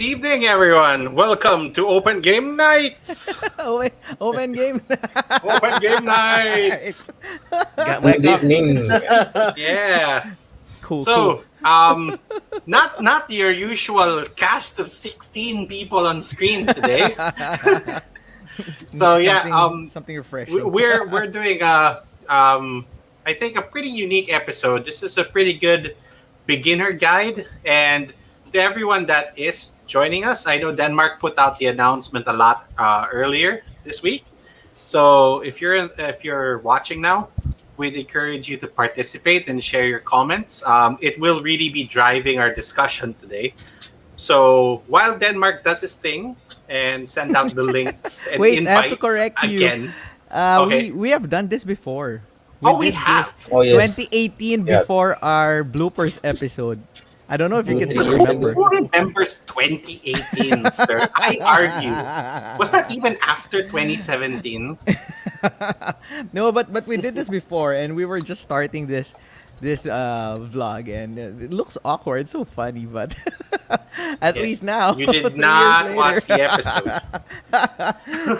Good evening, everyone. Welcome to Open Game Nights. Open game. Open Game Nights. It's Got my Good coffee. evening. Yeah. cool. So, not your usual cast of 16 people on screen today. So Need yeah, something refreshing. we're doing I think a pretty unique episode. This is a pretty good beginner guide, and to everyone that is joining us, I know Denmark put out the announcement a lot earlier this week. So if you're watching now, we'd encourage you to participate and share your comments. It will really be driving our discussion today. So while Denmark does his thing and send out the links and Wait, I have to invites correct you. again. Okay. We have done this before. We did have. this Oh yes. 2018 Yeah. before our bloopers episode. I don't know if you can 2 still years remember. Who remembers 2018, sir? I argue. Was that even after 2017? No, but we did this before, and we were just starting this vlog, and it looks awkward, so funny, but at Yes. least now You 3 did years not later. watch the episode.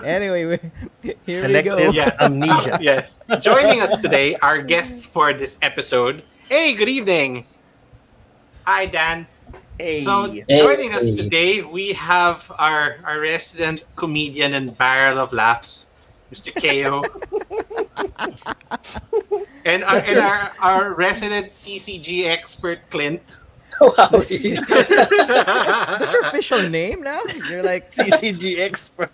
Anyway, here we go. Selective Yeah. amnesia. Yes. Joining us today, our guests for this episode. Hey, good evening. Hi, Dan. Hey. So, joining us today, we have our resident comedian and barrel of laughs, Mr. KO. and our resident CCG expert, Clint. Wow. That's your official name now. You're like, CCG expert.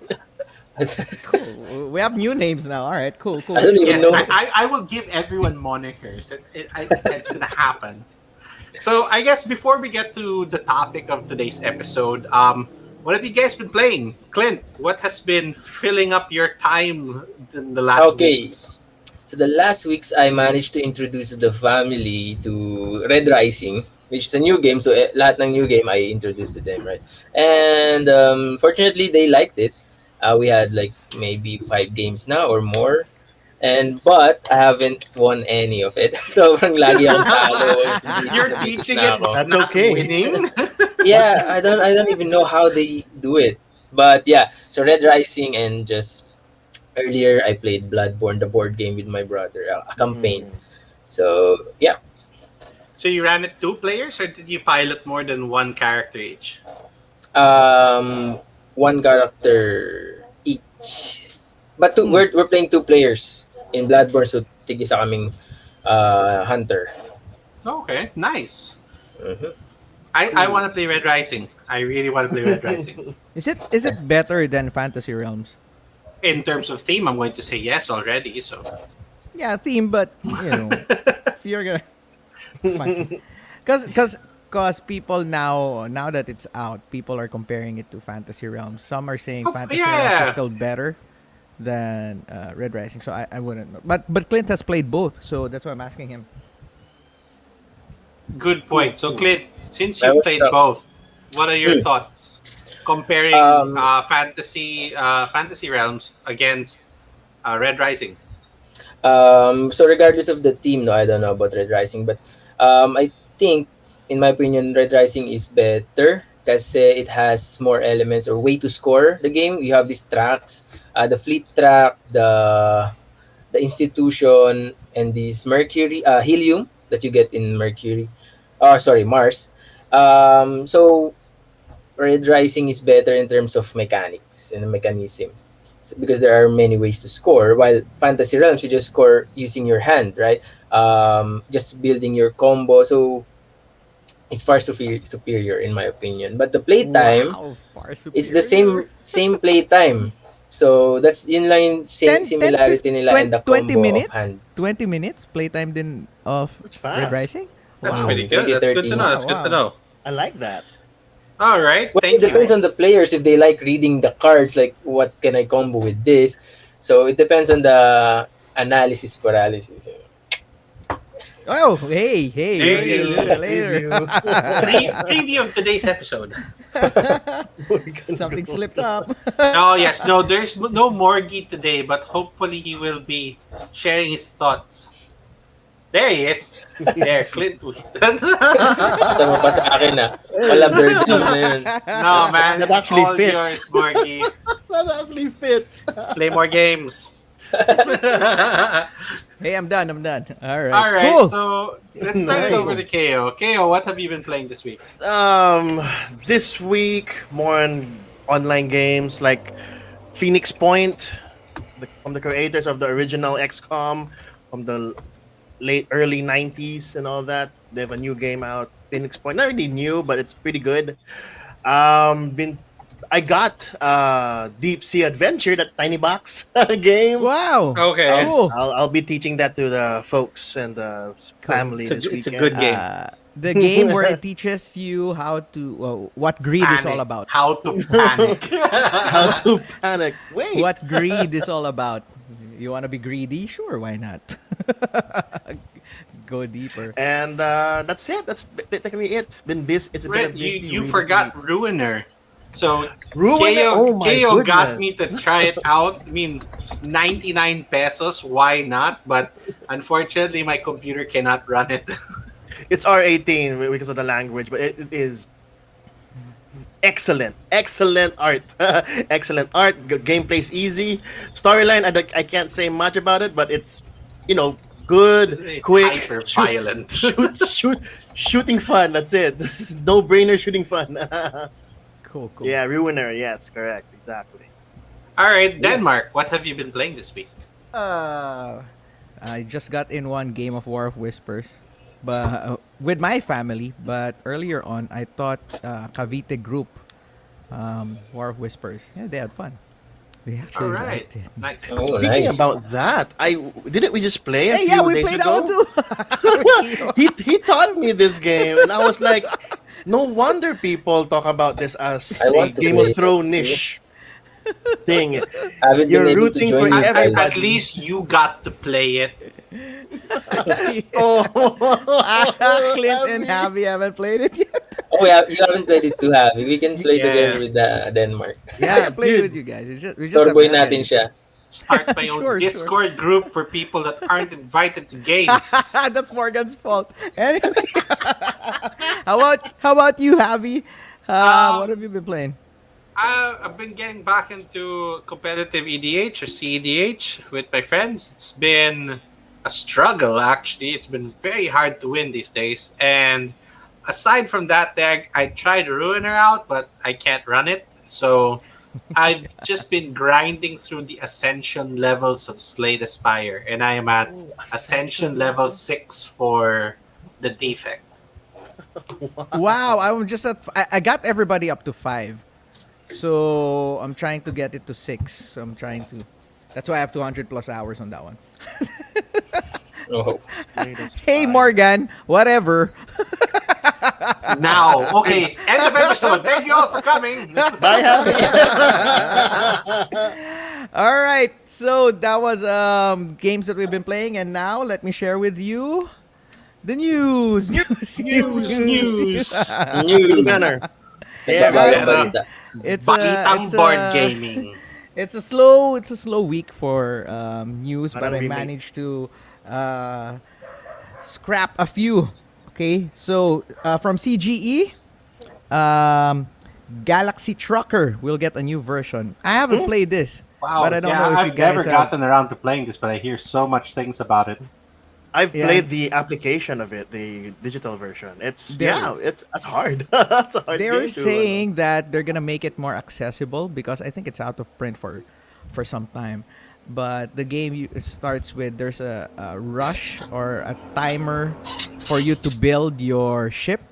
cool. We have new names now. All right, cool. I don't even Yes, know. I will give everyone monikers. It's going to happen. So I guess before we get to the topic of today's episode, what have you guys been playing? Clint, what has been filling up your time in the last Okay. weeks? So the last weeks, I managed to introduce the family to Red Rising, which is a new game. So lahat ng new game, I introduced to them, right? And fortunately, they liked it. We had like maybe 5 games now or more. But I haven't won any of it. Sobrang lagi akong talo. You're Business teaching na it, ako. That's not okay. winning. Yeah, I don't even know how they do it. But yeah, so Red Rising, and just earlier I played Bloodborne, the board game, with my brother, a campaign. So yeah, So you ran it 2 players, or did you pilot more than 1 character each? one character each. But we're playing 2 players in Bloodborne, so tig-isa kaming hunter. Okay, nice. Mhm. I want to play Red Rising. I really want to play Red Rising. Is it better than Fantasy Realms? In terms of theme, I'm going to say yes already. So Yeah, theme, but if you're gonna, fine. Cause people now that it's out, people are comparing it to Fantasy Realms. Some are saying Oh, Fantasy yeah. Realms is still better than Red Rising. So I wouldn't know. But Clint has played both, so that's why I'm asking him. good point. So Clint, since That you was played tough. both, what are your thoughts comparing Fantasy Realms against Red Rising? So regardless of the team, no, I don't know about Red Rising, but I think, in my opinion, Red Rising is better because it has more elements or way to score the game. You have these tracks, the fleet track, the institution, and this Mercury, helium that you get in Mercury. Oh, sorry, Mars. So Red Rising is better in terms of mechanics and mechanism. Because there are many ways to score. While Fantasy Realms, you just score using your hand, right? Just building your combo. So it's far superior in my opinion. But the playtime, Wow, far it's the superior. same playtime. So that's in line, same 10, 10, similarity nila in the 20 combo of minutes? hand. 20 minutes playtime din of That's Red fast. Rising? That's Wow. pretty good. That's good to 2013. know. That's good to know. I like that. All right, Well, thank it depends you. on the players if they like reading the cards, like what can I combo with this. So it depends on the analysis paralysis. Oh, hey, Hey. we're gonna do that later. Preview of today's episode. Something slipped up. Oh yes, no, there's no Morgie today, but hopefully he will be sharing his thoughts. There he is. There, Clint Eastwood. Kasama pa sa akin Wala Birdie na yun. No, man, That it's actually all fits. yours, Morgy. That actually fits. Play more games. Hey, I'm done. All right. All right, Cool. so let's turn it Nice. over to KO. KO, what have you been playing this week? This week more on online games like Phoenix Point, from the creators of the original XCOM, from the early 90s and all that. They have a new game out, Phoenix Point. Not really new, but it's pretty good. Been I got Deep Sea Adventure, that tiny box game. Wow. Okay. Cool. I'll be teaching that to the folks and the family It's a- this it's a weekend. good game. The game where it teaches you how to what greed is all Panic. about. How to panic. How to panic. Wait. What greed is all about. You want to be greedy? Sure, why not? Go deeper. And that's it. That's technically it. Been busy. It's been a Wait, busy you week. forgot Ruiner. So Ruiner? Oh my KO got goodness. me to try it out. I mean, it's 99 pesos. Why not? But unfortunately, my computer cannot run it. It's R18 because of the language, but it is excellent. Excellent art. Excellent art. Gameplay's easy. Storyline, I can't say much about it, but it's, good, It's quick, hyper violent. shooting fun. That's it. No brainer shooting fun. Cool. Yeah, Ruiner. Yes, correct. Exactly. All right, Denmark. What have you been playing this week? I just got in one game of War of Whispers, but with my family. But earlier on, I thought Cavite group, War of Whispers. Yeah, they had fun. They actually All right, liked it. nice. Oh, Speaking nice. about that, didn't we just play? Hey, a yeah, few we days played ago? that one too. he taught me this game, and I was like, no wonder people talk about this as I a want to Game play of Thrones niche thing. Haven't You're been able rooting to for join you everybody. guys. At least you got to play it. Oh, Clint and Abby. Javi haven't played it yet. Oh, yeah, you haven't played it too, Happy. We can play Yeah. together with Denmark. Yeah, I play with dude. you guys. We just Store have boy to natin schedule. siya. Start my own Sure. Discord group for people that aren't invited to games. That's Morgan's fault. Anyway, how about you, Javi? What have you been playing? I've been getting back into competitive EDH or CEDH with my friends. It's been a struggle, actually. It's been very hard to win these days. And aside from that, I tried Ruiner out, but I can't run it. So I've just been grinding through the Ascension levels of Slay the Spire. And I am at Ascension level 6 for the defect. Wow, I'm just at. I got everybody up to 5, so I'm trying to get it to 6. So I'm trying to. That's why I have 200 plus hours on that one. Oh. Hey Morgan, whatever. Now, okay, end of episode. Thank you all for coming. Bye, Happy. All right, so that was games that we've been playing, and now let me share with you the news. News. New. Banner. Yeah, guys. balita. Balitang board gaming. It's a slow week for news, but Parang I remake. managed to scrap a few. Okay, so from CGE, Galaxy Trucker will get a new version. I haven't played this, Wow, but I don't yeah, know if I've you guys never have. gotten around to playing this, but I hear so much things about it. I've Yeah. played the application of it, the digital version. It's They're- it's hard. That's a hard They're game to, saying that they're gonna make it more accessible because I think it's out of print for some time. But the game starts with there's a rush or a timer for you to build your ship,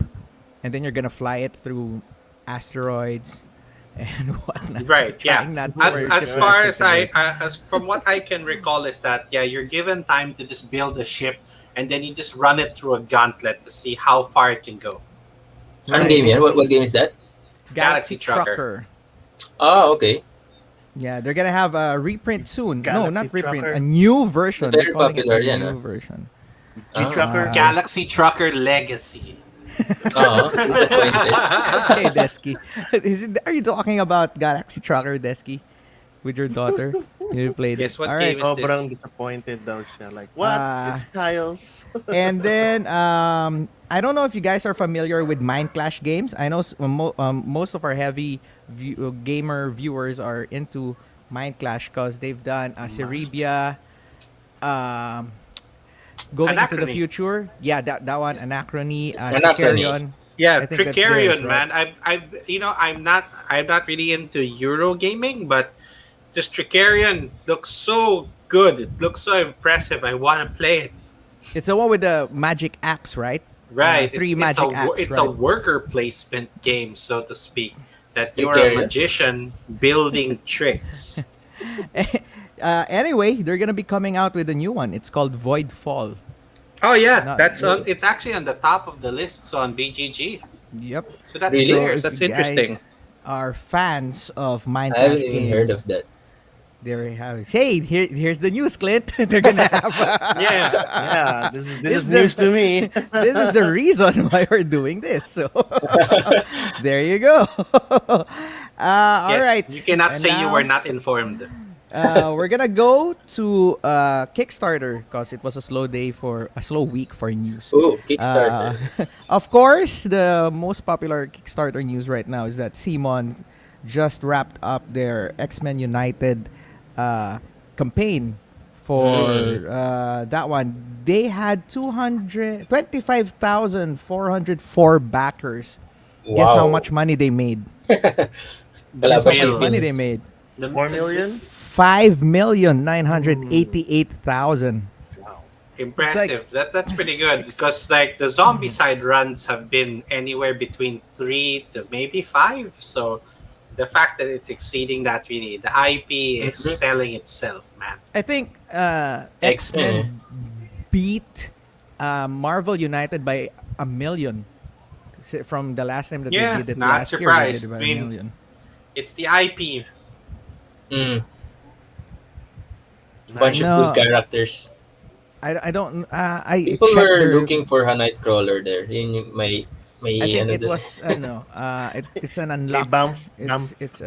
and then you're gonna fly it through asteroids and whatnot. Right, yeah. Trying not to As work as it far out. as as from what I can recall is that you're given time to just build a ship, and then you just run it through a gauntlet to see how far it can go. Anong game yan? What game is that? Galaxy Galaxy Trucker. Trucker. Oh, okay. Yeah, they're gonna have a reprint soon. No, Galaxy not reprint. Trucker. A new version. Very They're calling popular, it a yan, new ah. version. G-Trucker. Galaxy Trucker Legacy. Oo, disappointed. Hey, Desky. Are you talking about Galaxy Trucker, Desky? with your daughter. You played it. Guess what All right. game is this? Sobrang disappointed daw siya. Like, what? Uh, It's tiles. And then I don't know if you guys are familiar with Mind Clash games. I know most of our heavy gamer viewers are into Mind Clash because they've done Cerebia, um, Going into the Anachrony. Future. Yeah, that one, Anachrony, Anachrony. Tricarion. Yeah, I think that's theirs, Tricarion, right? man. I'm not really into Euro gaming, but this Tricarion looks so good. It looks so impressive. I want to play it. It's the one with the magic axe, right? Right. Three It's a magic acts, it's a right? worker placement game, so to speak. That you're a Tricarion. magician building tricks. Anyway, they're gonna be coming out with a new one. It's called Void Fall. Oh yeah, Not- that's on. It's actually on the top of the lists on BGG. Yep. So that's Really? theirs. if That's you interesting. guys are fans of Mind I haven't Clash even games, heard of that. there you have it. Hey, here's the news, Clint. They're gonna have. Yeah. Yeah, this is Is news there- to me. This is the reason why we're doing this. So there you go. All Yes, right. you cannot And say you now, were not informed. We're gonna go to Kickstarter because it was a slow week for news. Oh, Kickstarter. Of course, the most popular Kickstarter news right now is that Simon just wrapped up their X-Men United campaign for that one. They had 225,404 backers. Guess how Wow. much money they made? Wala Guess ba how Bills. much money they shipping? made? 4 million? 5,988,000. Wow. Impressive. That's pretty good because like the zombie side runs have been anywhere between 3 to maybe 5. So the fact that it's exceeding that, really, the IP is selling itself, man. I think X-Men. X-Men beat Marvel United by 1 million from the last time that Yeah, they did it. not Last year, they surprised. did it by I mean, 1 million. It's the IP. Mm. Bunch No. of good characters. I don't. I People checked were their- looking for a Nightcrawler there. Yun yung may I think ano it dun. was it's an Hey, unlocked. Bamf. It's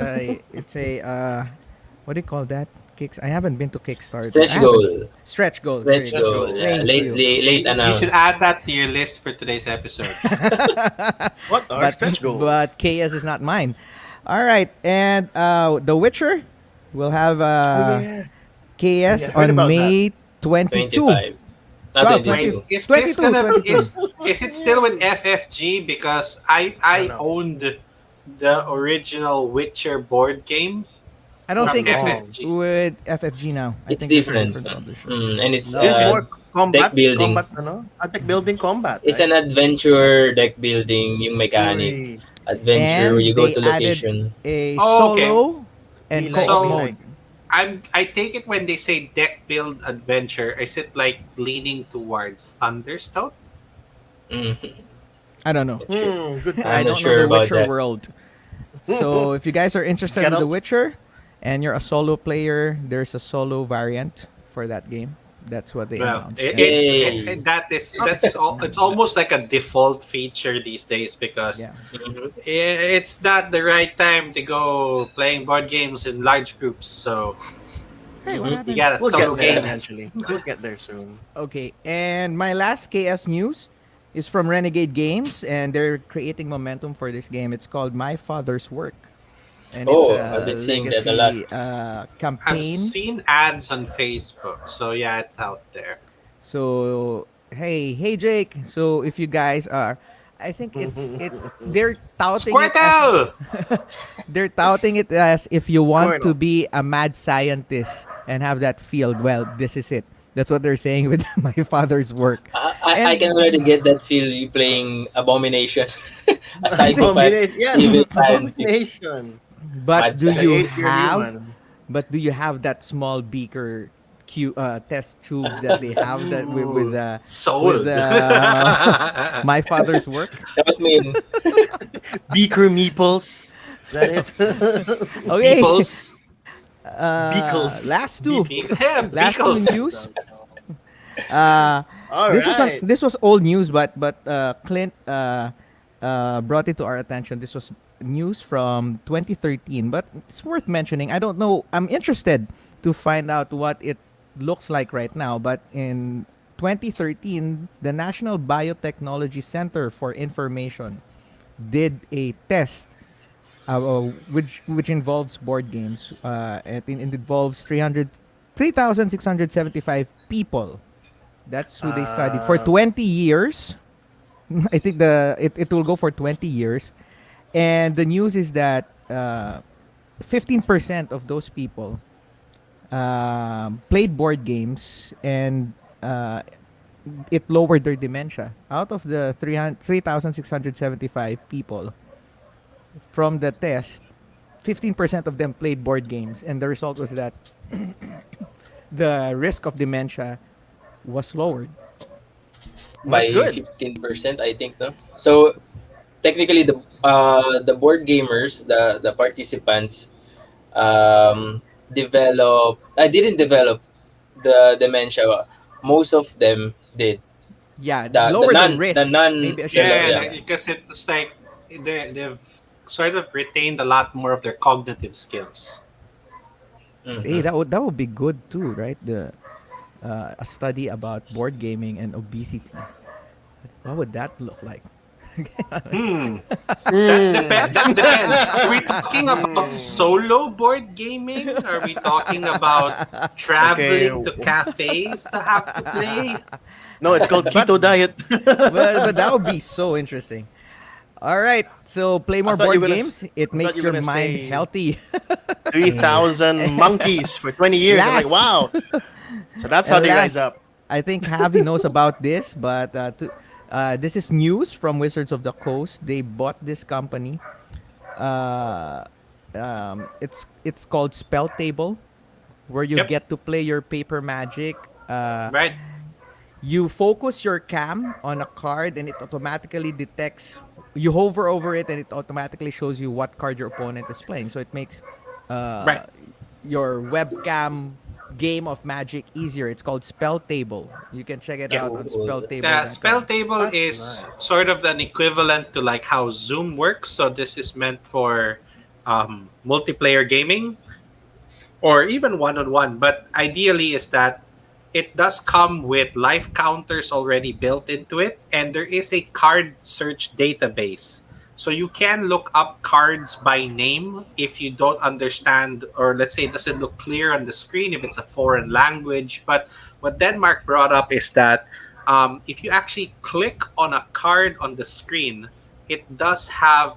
a what do you call that? Kicks. I haven't been to Kickstarter. Stretch I haven't- goal. Stretch goal. Stretch There you go. goal. Yeah. Thank Late, you. late, late You announced. should add that to your list for today's episode. What are stretch goals? But KS is not mine. All right, and The Witcher will have yeah. KS Yeah, heard on about May 22. 25. Well, Not 22. Is 22, this gonna 22. is it still with FFG? Because I No. owned the original Witcher board game. I don't From think it's FFG. with FFG now. I It's think a different. publisher. And it's It's more combat, deck building. Deck building combat. It's an adventure deck building yung mechanic. Uy. Adventure And where you go they to location. A Oh, okay. solo and We co-op So- mode. I take it when they say deck build adventure, is it like leaning towards Thunderstone? Mhm. I don't know. Good. I I'm don't not sure know the about Witcher that. world. So if you guys are interested in The Geralt. Witcher and you're a solo player, there's a solo variant for that game. That's what they Well, announced. Yay. it's almost like a default feature these days because Yeah. Mhm. it's not the right time to go playing board games in large groups. So Hey, what Mhm. happened? you got a We'll solo get there game. eventually. We'll get there soon. Okay, and my last KS news is from Renegade Games, and they're creating momentum for this game. It's called My Father's Work, and Oh, it's I've been seeing that a lot. I've campaign. seen ads on Facebook, so yeah, it's out there. So hey Jake. So if you guys are, I think it's they're touting it as, Squirtle! they're touting it as if you want to Squirtle. be a mad scientist and have that field. Well, this is it. That's what they're saying with My Father's Work. I And- can already get that feel you playing Abomination. A psychopath. Abomination. Yes, evil scientist. abomination. But Mad do you Hate your have? human. But do you have that small beaker test tubes that they have that with Sold. My Father's Work? That mean Beaker meeples. Is that it? Okay. Peoples. Beakles. Last two. Yeah, Last two Beakles. news. All This right. was this was old news, but Clint brought it to our attention. This was news from 2013, but it's worth mentioning. I don't know. I'm interested to find out what it looks like right now. But in 2013, the National Biotechnology Center for Information did a test, which involves board games. It involves 3,675 people. That's who they studied for Uh, 20 years. I think it will go for 20 years. And the news is that 15% of those people played board games, and it lowered their dementia. Out of the 3,675 people from the test, 15% of them played board games. And the result was that the risk of dementia was lowered. that's by good. 15%, I think, no. So technically, the board gamers, the participants, develop. I didn't develop the dementia. Most of them did. Yeah, The lower the non the risk. non Maybe I should have Yeah, develop. said Yeah. that. because it's just like they've sort of retained a lot more of their cognitive skills. Hey, Hmm. that would be good too, right? The a study about board gaming and obesity. What would that look like? Hmm. That Mm. depends. Are we talking about solo board gaming? Are we talking about Okay. traveling to cafes to have to play? No, it's called but keto diet. but that would be so interesting. All right, so play I more thought you board were gonna. games. It I thought makes you were your gonna mind say healthy. 3,000 monkeys for 20 years. I'm like, Last wow. So that's how and they rise last, up. I think Javi knows about this, but this is news from Wizards of the Coast. They bought this company. Uh, it's called Spell Table, where you Yep. get to play your paper magic. Right. You focus your cam on a card, and it automatically detects. You hover over it, and it automatically shows you what card your opponent is playing. So it makes Right. uh, your webcam game of Magic easier. It's called Spell Table. You can check it Yeah. out on Cool. Spell spelltable.com. table That's is nice. sort of an equivalent to like how Zoom works. So this is meant for multiplayer gaming or even one-on-one. But ideally is that it does come with life counters already built into it, and there is a card search database. So you can look up cards by name if you don't understand, or let's say it doesn't look clear on the screen if it's a foreign language. But what Denmark brought up is that if you actually click on a card on the screen, it does have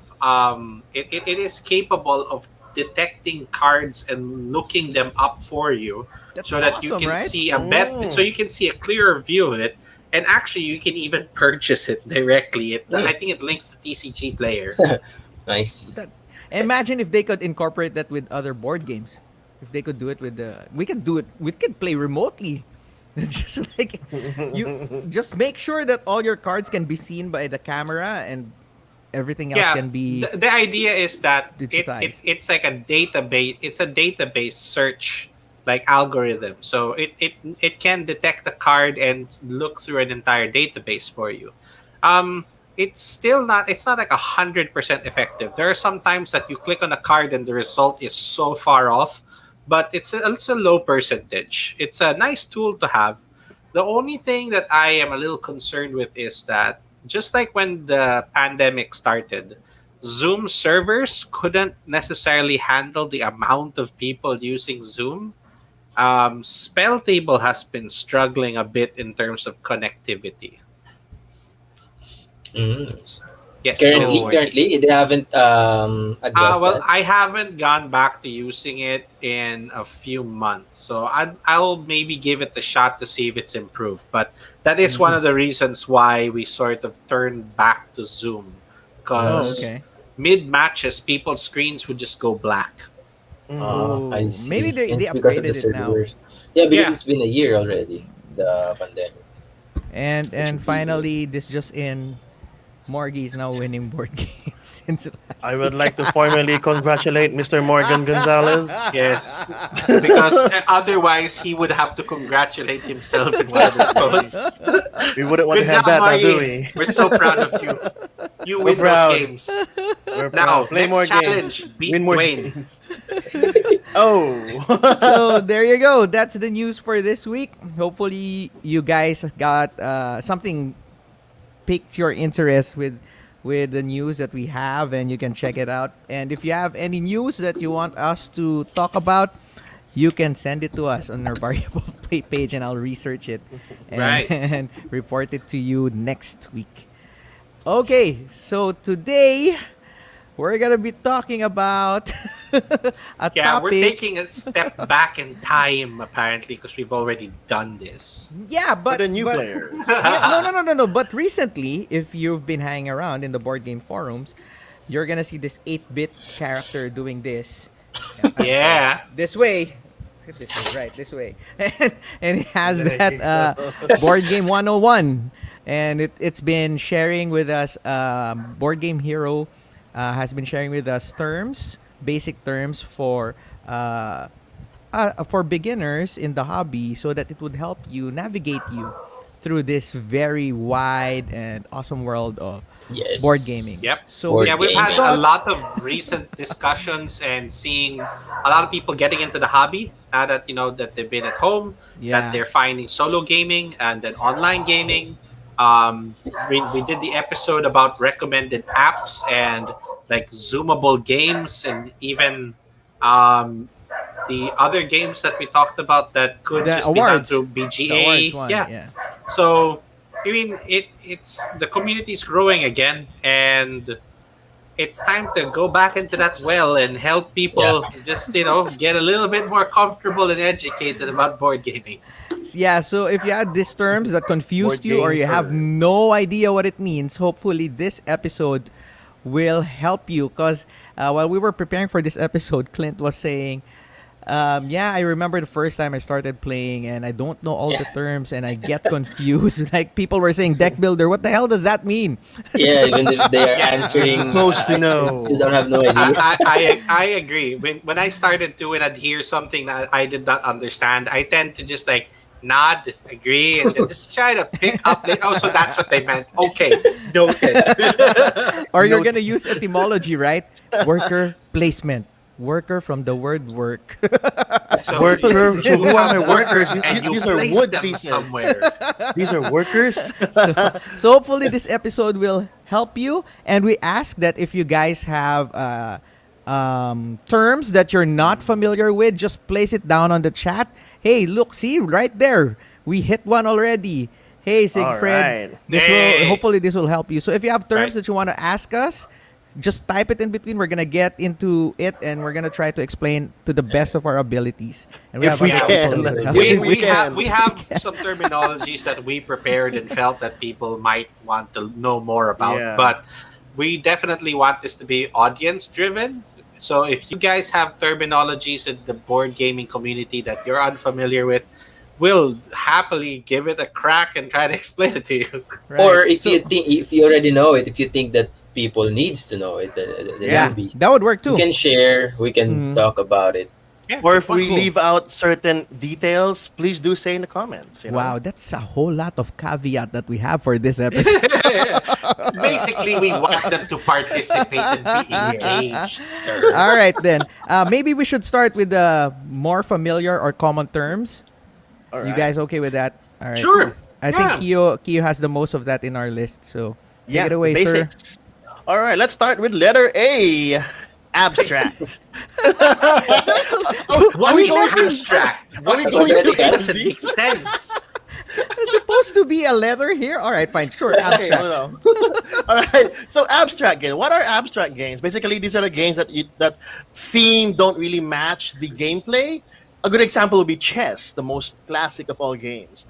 it is capable of detecting cards and looking them up for you That's so that you awesome, can right? see so Mm. you can see a clearer view of it, and actually you can even purchase it directly. I Mm. think it links to TCG Player. Nice. That, imagine if they could incorporate that with other board games. If they could do it with we can do it. We can play remotely. Just like you, just make sure that all your cards can be seen by the camera, and everything else Yeah, can be the idea is that digitized. it's like a database. It's a database search like algorithm. So it can detect a card and look through an entire database for you. It's still not. It's not like 100% effective. There are some times that you click on a card and the result is so far off, but it's a low percentage. It's a nice tool to have. The only thing that I am a little concerned with is that just like when the pandemic started, Zoom servers couldn't necessarily handle the amount of people using Zoom. Spell Table has been struggling a bit in terms of connectivity. Mm. Yes, still Currently, So working. currently, they haven't addressed Well, that. I haven't gone back to using it in a few months, so I'll maybe give it a shot to see if it's improved. But that is one of the reasons why we sort of turned back to Zoom, Oh, Mm. because okay. mid matches, people's screens would just go black. mhm. I Oh, maybe see. they It's because of the upgraded it now. servers. Yeah, because Yeah, it's been a year already, the pandemic. It And should be good. finally, this just in, Morgie is now winning board games since I last would week. like to formally congratulate Mr. Morgan Gonzalez. yes, because otherwise he would have to congratulate himself in one of his posts. We wouldn't want to Good have job, that now, do Margie. we? We're so proud of you. You We're win those proud. games. We're proud. Now, Play next more games. challenge, beat Win more Dwayne. games. Oh. So there you go. That's the news for this week. Hopefully, you guys got something piqued your interest with the news that we have, and you can check it out. And if you have any news that you want us to talk about, you can send it to us on our variable play page, and I'll research it and, Right. and report it to you next week. Okay, so today we're gonna be talking about a Yeah, we're topic. taking a step back in time, apparently, because we've already done this. Yeah, For the new but players. yeah, no. But recently, if you've been hanging around in the board game forums, you're gonna see this 8-bit character doing this. Yeah. This way. This way, right? This way. And it has There that you go. board game 101. And it's been sharing with us, Board Game Hero has been sharing with us terms, basic terms for beginners in the hobby, so that it would help you navigate you through this very wide and awesome world of board gaming. Yes. Yep. So Board Yeah, we've had gaming. a lot of recent discussions and seeing a lot of people getting into the hobby now that that they've been at home, Yeah. that they're finding solo gaming and then online gaming. Um, we did the episode about recommended apps and like zoomable games and even um, the other games that we talked about that could the just be done awards, through the awards BGA. one, Yeah. yeah. So I mean, it's the community's growing again, and it's time to go back into that well and help people just get a little bit more comfortable and educated about board gaming. Yeah, so if you had these terms that confused Board you or game you have terms. no idea what it means, hopefully this episode will help you. Because while we were preparing for this episode, Clint was saying, yeah, I remember the first time I started playing and I don't know all the Yeah. terms and I get confused. Like people were saying deck builder, what the hell does that mean? Yeah, even if they are Yeah. answering, Supposed to know. I still don't have no idea. I agree. When I started doing adhere something that I did not understand, I tend to just like nod, agree, and then just try to pick up. Oh, so that's what they meant. Okay, noted. Or you're Note- going to use etymology, right? Worker placement. Worker from the word work. So Worker. you So who are have my workers? and you These are place wood them pieces. somewhere. These are workers. So hopefully this episode will help you. And we ask that if you guys have terms that you're not familiar with, just place it down on the chat. Hey, look, see right there, we hit one already. Hey, Siegfried, Alright. this Hey. will hopefully this will help you. So if you have terms Right. that you want to ask us, just type it in between. We're gonna get into it, and we're gonna try to explain to the best of our abilities. And If we other can. people that help. We- We have some terminologies that we prepared and felt that people might want to know more about, Yeah. but we definitely want this to be audience driven. So if you guys have terminologies in the board gaming community that you're unfamiliar with, we'll happily give it a crack and try to explain it to you. Right. Or if So- if you already know it, if you think that people needs to know it, the yeah, newbies, that would work too. we can share, we can Mhm. talk about it. Yeah, Or if fun. we Cool. leave out certain details, please do say in the comments. You know? Wow, that's a whole lot of caveat that we have for this episode. Basically, we want them to participate and be engaged, sir. All right, then. Maybe we should start with the more familiar or common terms. All You right. guys okay with that? All right. Sure. I think Kyo has the most of that in our list. So take Yeah, it away, the sir. basics. All right, let's start with letter A. Abstract. What we is going- abstract? Are we What going does to it doesn't fancy? make sense. There's supposed to be a letter here. All right, fine, sure. Okay, Abstract. hold on. All right. So abstract games. What are abstract games? Basically, these are the games that theme don't really match the gameplay. A good example would be chess, the most classic of all games.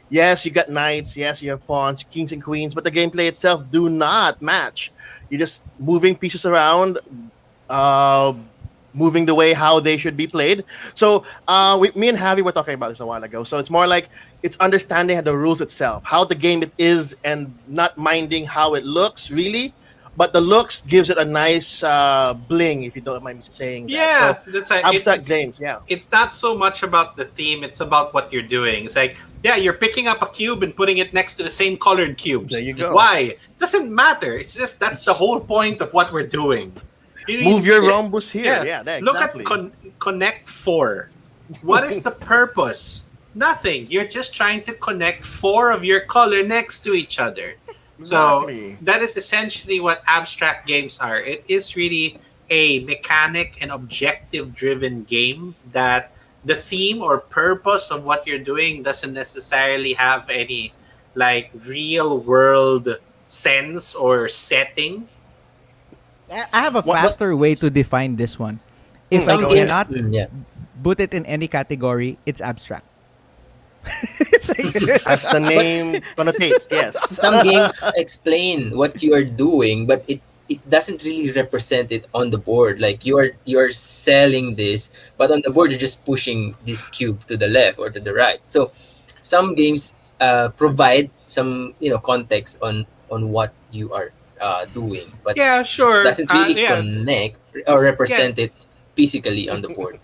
Yes, you got knights. Yes, you have pawns, kings and queens, but the gameplay itself do not match. You're just moving pieces around, uh, moving the way how they should be played. So me and Javi were talking about this a while ago. So it's more like it's understanding the rules itself, how the game it is, and not minding how it looks really, but the looks gives it a nice bling, if you don't mind me saying that. So Yeah, that's like abstract games, yeah. it's not so much about the theme; it's about what you're doing. It's like, yeah, you're picking up a cube and putting it next to the same colored cubes. There you go. Why? Doesn't matter. It's just that's the whole point of what we're doing. Move your yeah, rhombus here. Yeah, that, Look exactly. at Connect Four. What is the purpose? Nothing. You're just trying to connect four of your color next to each other. So Exactly. that is essentially what abstract games are. It is really a mechanic and objective driven game that the theme or purpose of what you're doing doesn't necessarily have any like real world sense or setting. I have a What- faster way to define this one. If I Some go games, cannot yeah. put it in any category, it's abstract. It's like- As the name connotates, yes. Some games explain what you are doing, but it doesn't really represent it on the board. Like you're selling this, but on the board you're just pushing this cube to the left or to the right. So some games provide some context on what you are doing, but Yeah, sure. doesn't really Yeah, connect or yeah. represent it physically on the board.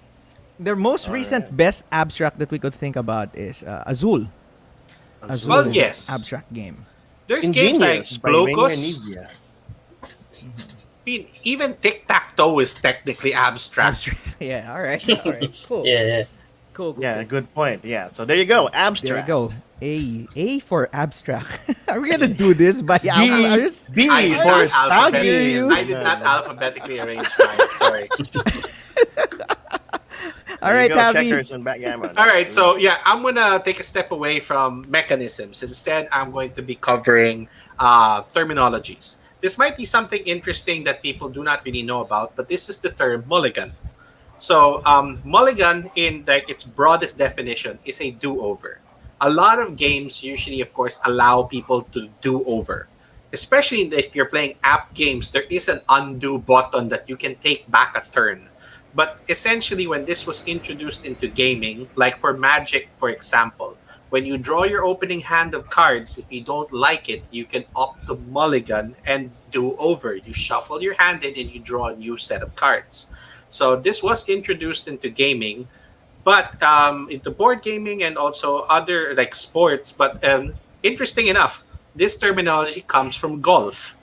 the most recent best abstract that we could think about is Azul. Azul Well, is an yes. abstract game. There's games like Ingenious by Rainier Blocos. Nivea. I mean, even tic tac toe is technically abstract. Abstract. Yeah. All right. All right. Cool. Yeah, yeah. Cool. Cool. Yeah, cool. good point. Yeah, so there you go. There Abstract. we go. A for abstract. Are we gonna do this by I just B I did for not alphabetically, saggy. I did not alphabetically arrange mine. Sorry. all right, Tavi. Checkers and backgammon. All right, so yeah, I'm gonna take a step away from mechanisms. Instead, I'm going to be covering terminologies. This might be something interesting that people do not really know about, but this is the term mulligan. So, mulligan, in like its broadest definition, is a do-over. A lot of games usually, of course, allow people to do over. Especially if you're playing app games, there is an undo button that you can take back a turn. But essentially, when this was introduced into gaming, like for Magic, for example, when you draw your opening hand of cards, if you don't like it, you can opt to mulligan and do over. You shuffle your hand in and you draw a new set of cards. So this was introduced into gaming, but into board gaming and also other like sports. But interesting enough, this terminology comes from golf.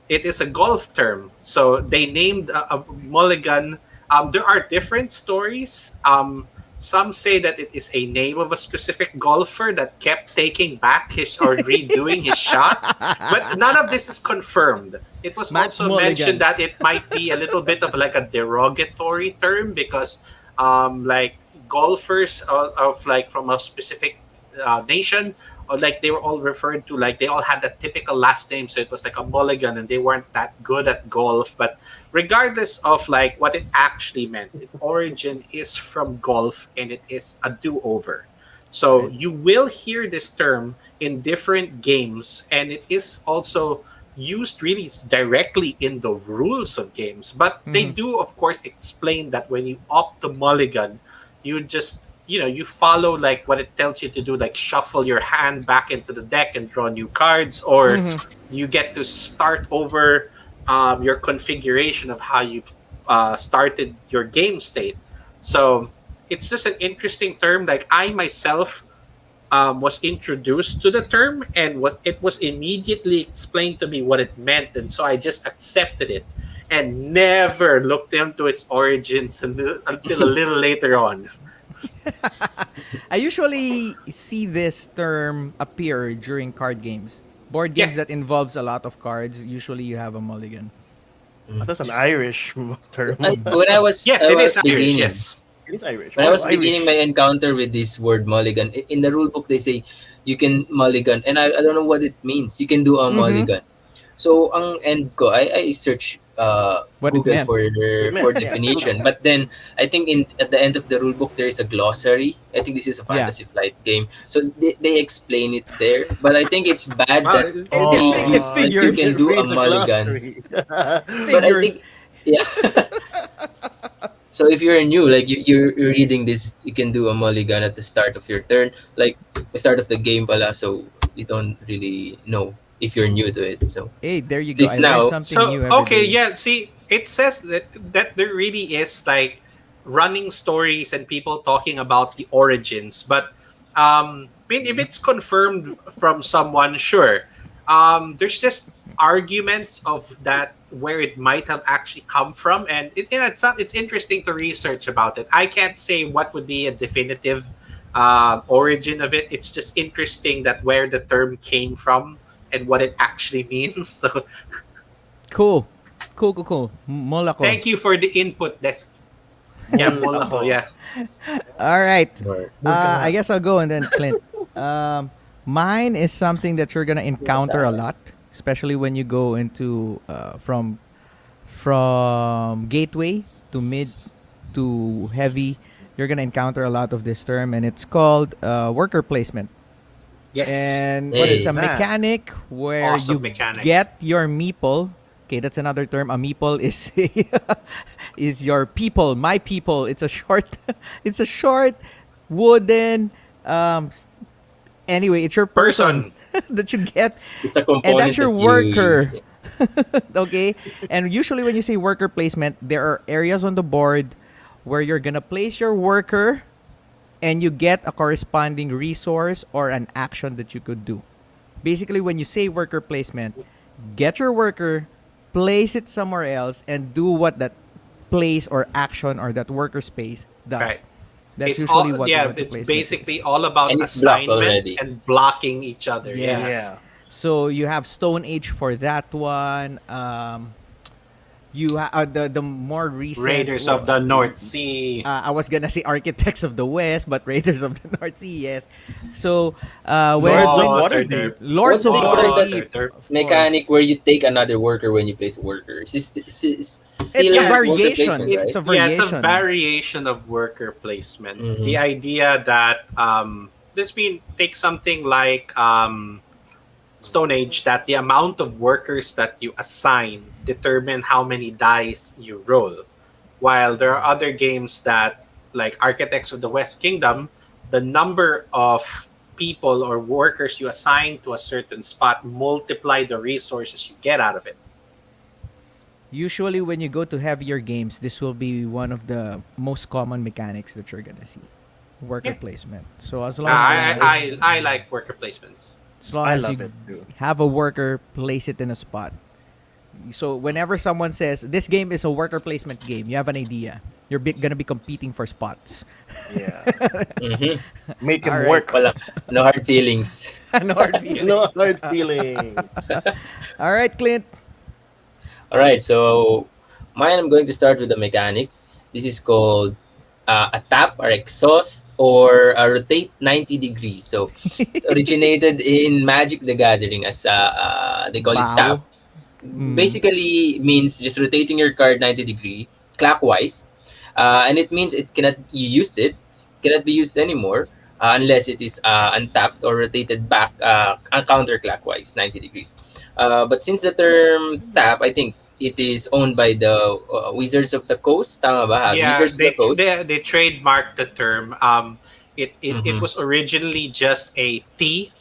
It is a golf term. So they named a mulligan. There are different stories. Some say that it is a name of a specific golfer that kept taking back his or redoing his shots, but none of this is confirmed. It was Matt also Mulligan. mentioned that it might be a little bit of like a derogatory term because, like golfers of like from a specific nation, or like they were all referred to like they all had that typical last name, so it was like a mulligan, and they weren't that good at golf. But regardless of like what it actually meant, its origin is from golf, and it is a do-over. So you will hear this term in different games, and it is also used really directly in the rules of games. But they do, of course, explain that when you opt to mulligan, you just you follow like what it tells you to do, like shuffle your hand back into the deck and draw new cards, or you get to start over your configuration of how you started your game state. So it's just an interesting term. Like I myself was introduced to the term, and what it was immediately explained to me what it meant, and so I just accepted it and never looked into its origins until a little later on. I usually see this term appear during card games. Board games Yeah. that involves a lot of cards, usually you have a mulligan. That's an Irish term. When I was Yes, I it was is Irish. beginning, Yes. It is Irish. when I was Irish. beginning my encounter with this word mulligan, in the rule book they say you can mulligan, and I don't know what it means. You can do a mulligan. So ang end ko, I search What it Google meant. for meant, yeah. definition. But then I think at the end of the rule book there is a glossary. I think this is a Yeah. Fantasy Flight game, so they explain it there. But I think it's bad Wow, that it- they it use that you figures. can do a Read the mulligan. glossary. But I Figures. think yeah. So if you're new, like you're reading this, you can do a mulligan at the start of your turn, like the start of the game pala, so you don't really know if you're new to it. So Hey, there you at go. least I learned now, something So new every okay, day. yeah. See, it says that there really is like running stories and people talking about the origins. But I mean, if it's confirmed from someone, sure. There's just arguments of that where it might have actually come from, and it's not. It's interesting to research about it. I can't say what would be a definitive origin of it. It's just interesting that where the term came from and what it actually means. So Cool. Cool, cool, cool. Mola ko. thank you for the input, desk. Yeah, Mul Molako, ako. yeah. All right. I or guess I'll go and then Clint. Mine is something that you're gonna encounter a lot, especially when you go into from gateway to mid to heavy. You're gonna encounter a lot of this term, and it's called worker placement. Yes. And What it's is a hey, that? mechanic where Awesome you mechanic. get your meeple. Okay, that's another term. A meeple is is your people, my people. It's a short, it's a short wooden. Anyway, it's your person Person. that you get, it's a and that's component your that you use. worker. Okay, and usually when you say worker placement, there are areas on the board where you're gonna place your worker and you get a corresponding resource or an action that you could do. Basically, when you say worker placement, get your worker, place it somewhere else, and do what that place or action or that worker space does. Right. That's It's usually all what yeah, worker it's placement is. basically all about And it's blocked assignment already. and blocking each other. Yes. Yeah. Yeah. So you have Stone Age for that one. The more recent Raiders of the North Sea. I was gonna say Architects of the West, but Raiders of the North Sea, yes. So Lords of Water Waterdeep. Lords What's of the name for that Waterdeep, of course, mechanic where you take another worker when you place a worker? Is it's still a Yeah, worker variation. placement, It's right? a it's a variation. variation of worker placement. The Mm-hmm. idea that this mean take something like Stone Age, that the amount of workers that you assign determine how many dice you roll. While there are other games that, like Architects of the West Kingdom, the number of people or workers you assign to a certain spot multiply the resources you get out of it. Usually, when you go to heavier games, this will be one of the most common mechanics that you're gonna see. Worker Yeah. placement. So as long I, as I like worker placements. I you love it too. have a worker, place it in a spot. So whenever someone says this game is a worker placement game, you have an idea. You're gonna be competing for spots. Yeah. Mm-hmm. Make All him right. work. Wala, no hard feelings. No hard feelings. No hard feeling. All right, Clint. All right, so mine, I'm going to start with the mechanic. This is called a tap or exhaust or a rotate 90 degrees. So it originated in Magic the Gathering as they call it tap. Bow. Mm. Basically means just rotating your card 90-degree clockwise, and it means it cannot you used it cannot be used anymore unless it is untapped or rotated back counterclockwise 90 degrees. But since the term tap, I think it is owned by the Wizards of the Coast. Tama ba? Yeah, Wizards of the Coast. they trademarked the term. It Mm-hmm. was originally just a T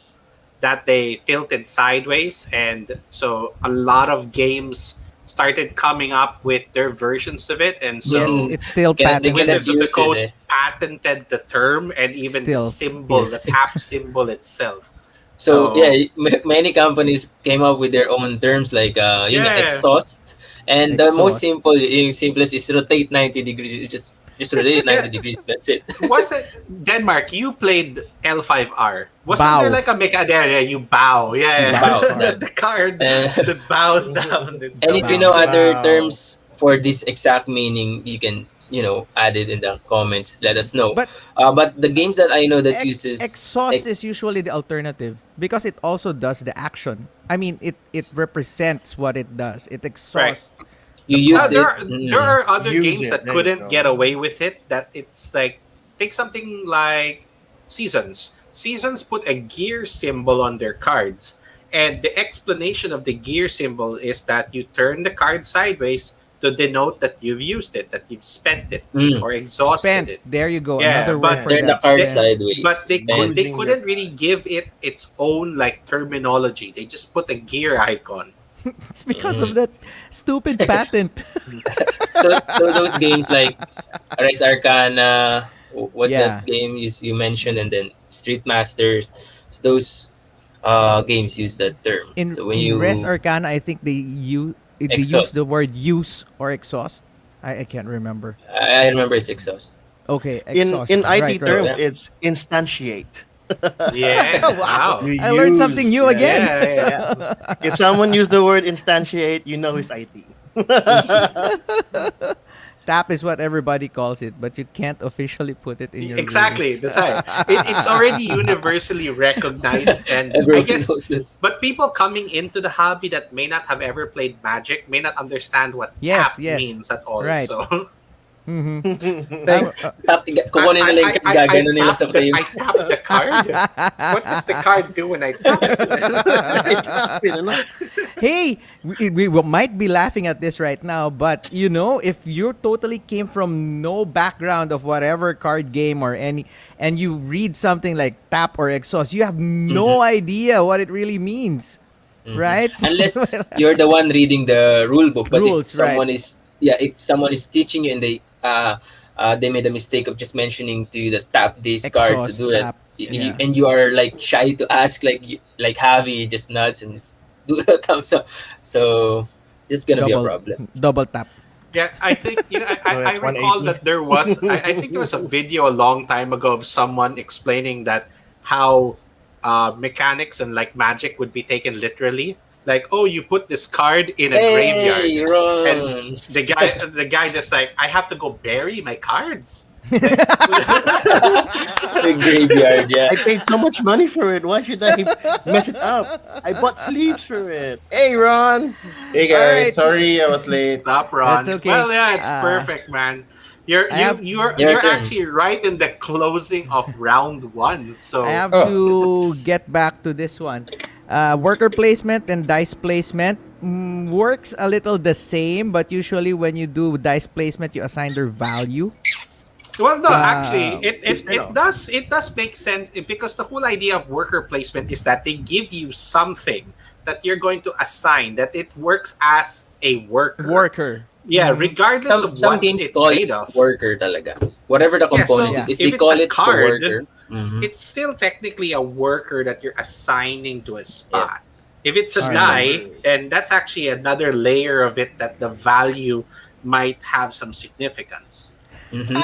that they tilted sideways, and so a lot of games started coming up with their versions of it, and Yes, so Mm-hmm. it's still They cannot Wizards patented. of the use it. Coast patented the term and even the Still, symbol, the yes. tap symbol itself. So yeah, So many companies came up with their own terms like yeah, exhaust, and the most Exhaust. simple, yung simplest is rotate 90 degrees. It's just rotate it 90 degrees. That's it. was it Denmark? You played L5R. Wasn't there Bow. like a mechanic there? You bow, You yeah, bow Bow. card. the card And, that bows down. It's and so if you Bow. know good. other Wow. terms for this exact meaning, you can add it in the comments. Let us know. But But the games that I know that uses exhaust is usually the alternative because it also does the action. I mean, it represents what it does. It Right. exhausts you the used card. There it. are there are other Use games it. that There you couldn't go. get away with it. That it's like take something like Seasons. Seasons put a gear symbol on their cards, and the explanation of the gear symbol is that you turn the card sideways to denote that you've used it, that you've spent it Mm. or exhausted Spent. it. There you go. Yeah, Another word but for Turn the that. card Spent. sideways. but Spend. they Using your couldn't really give it its own like terminology. They just put a gear icon. It's because of Mm. that stupid patent. So those games like Rise Arcana, what's that Yeah. game you mentioned, and then Street Masters. So those games use that term. So when In Res you Arcana, I think they use the exhaust, word use or exhaust. I can't remember. I remember it's exhaust. Okay, in exhaust. IT Right, right. So terms, yeah. it's instantiate. Yeah. Wow. Wow. You I learned something use, new yeah, again. Yeah. Yeah. yeah. If someone used the word instantiate, you know it's IT. Tap is what everybody calls it, but you can't officially put it in your Exactly. rules. That's right. It's already universally recognized, and I Everyone guess, knows it. but people coming into the hobby that may not have ever played Magic may not understand what Yes, tap yes. means at all. Right. So, Mm-hmm. like, Kukunin nila yung card, gaganon nila sa kayo. I tap the card. What does the card do when I tap it? Hey, we might be laughing at this right now, but if you totally came from no background of whatever card game or any, and you read something like tap or exhaust, you have no idea what it really means, right? So, Unless you're the one reading the rule book, but if Rules, right. someone is if someone is teaching you and they made a mistake of just mentioning to you that tap this card to exhaust, do it, tap, yeah, and you are like shy to ask, like Javi just nods and do the thumbs up, so it's gonna be a double, problem. double tap. Yeah, I think So I it's recall 180. that there was I think there was a video a long time ago of someone explaining that how mechanics and like magic would be taken literally. Like, oh, you put this card in a graveyard, Hey, and Ron! the guy just like, I have to go bury my cards. Like, The graveyard, yeah. I paid so much money for it. Why should I mess it up? I bought sleeves for it. Hey, Ron. Hey All guys, right. sorry I was late. Stop, Ron. That's okay. Well, yeah, it's Uh, perfect, man. You're I have- you're Your you're turn. actually right in the closing of round one. So I have Oh. to get back to this one. Worker placement and dice placement works a little the same, but usually when you do dice placement, you assign their value. well, no, actually, it's it does make sense because the whole idea of worker placement is that they give you something that you're going to assign that it works as a worker. Worker. Yeah, regardless Some of what games it's call made it of. worker talaga. Whatever the Yeah, so component is, if if they it's call a it the card, worker, mhm. It's still technically a worker that you're assigning to a spot. If it's a Alright. die, and that's actually another layer of it that the value might have some significance. Mhm.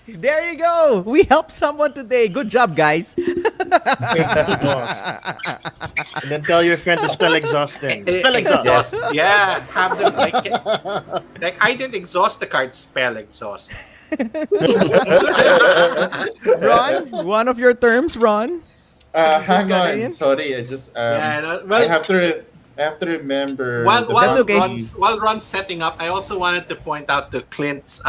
There you go. We helped someone today. Good job, guys. And then tell your friend to spell exhaust then. Spell exhaust. Exhaust. Yeah, have them like I didn't exhaust the card. Spell exhaust. Ron, one of your terms, Ron. Hang got on, in? sorry, I just Yeah, no, I well, have to remember. while the while That's okay. Ron's while Ron's setting up, I also wanted to point out to Clint's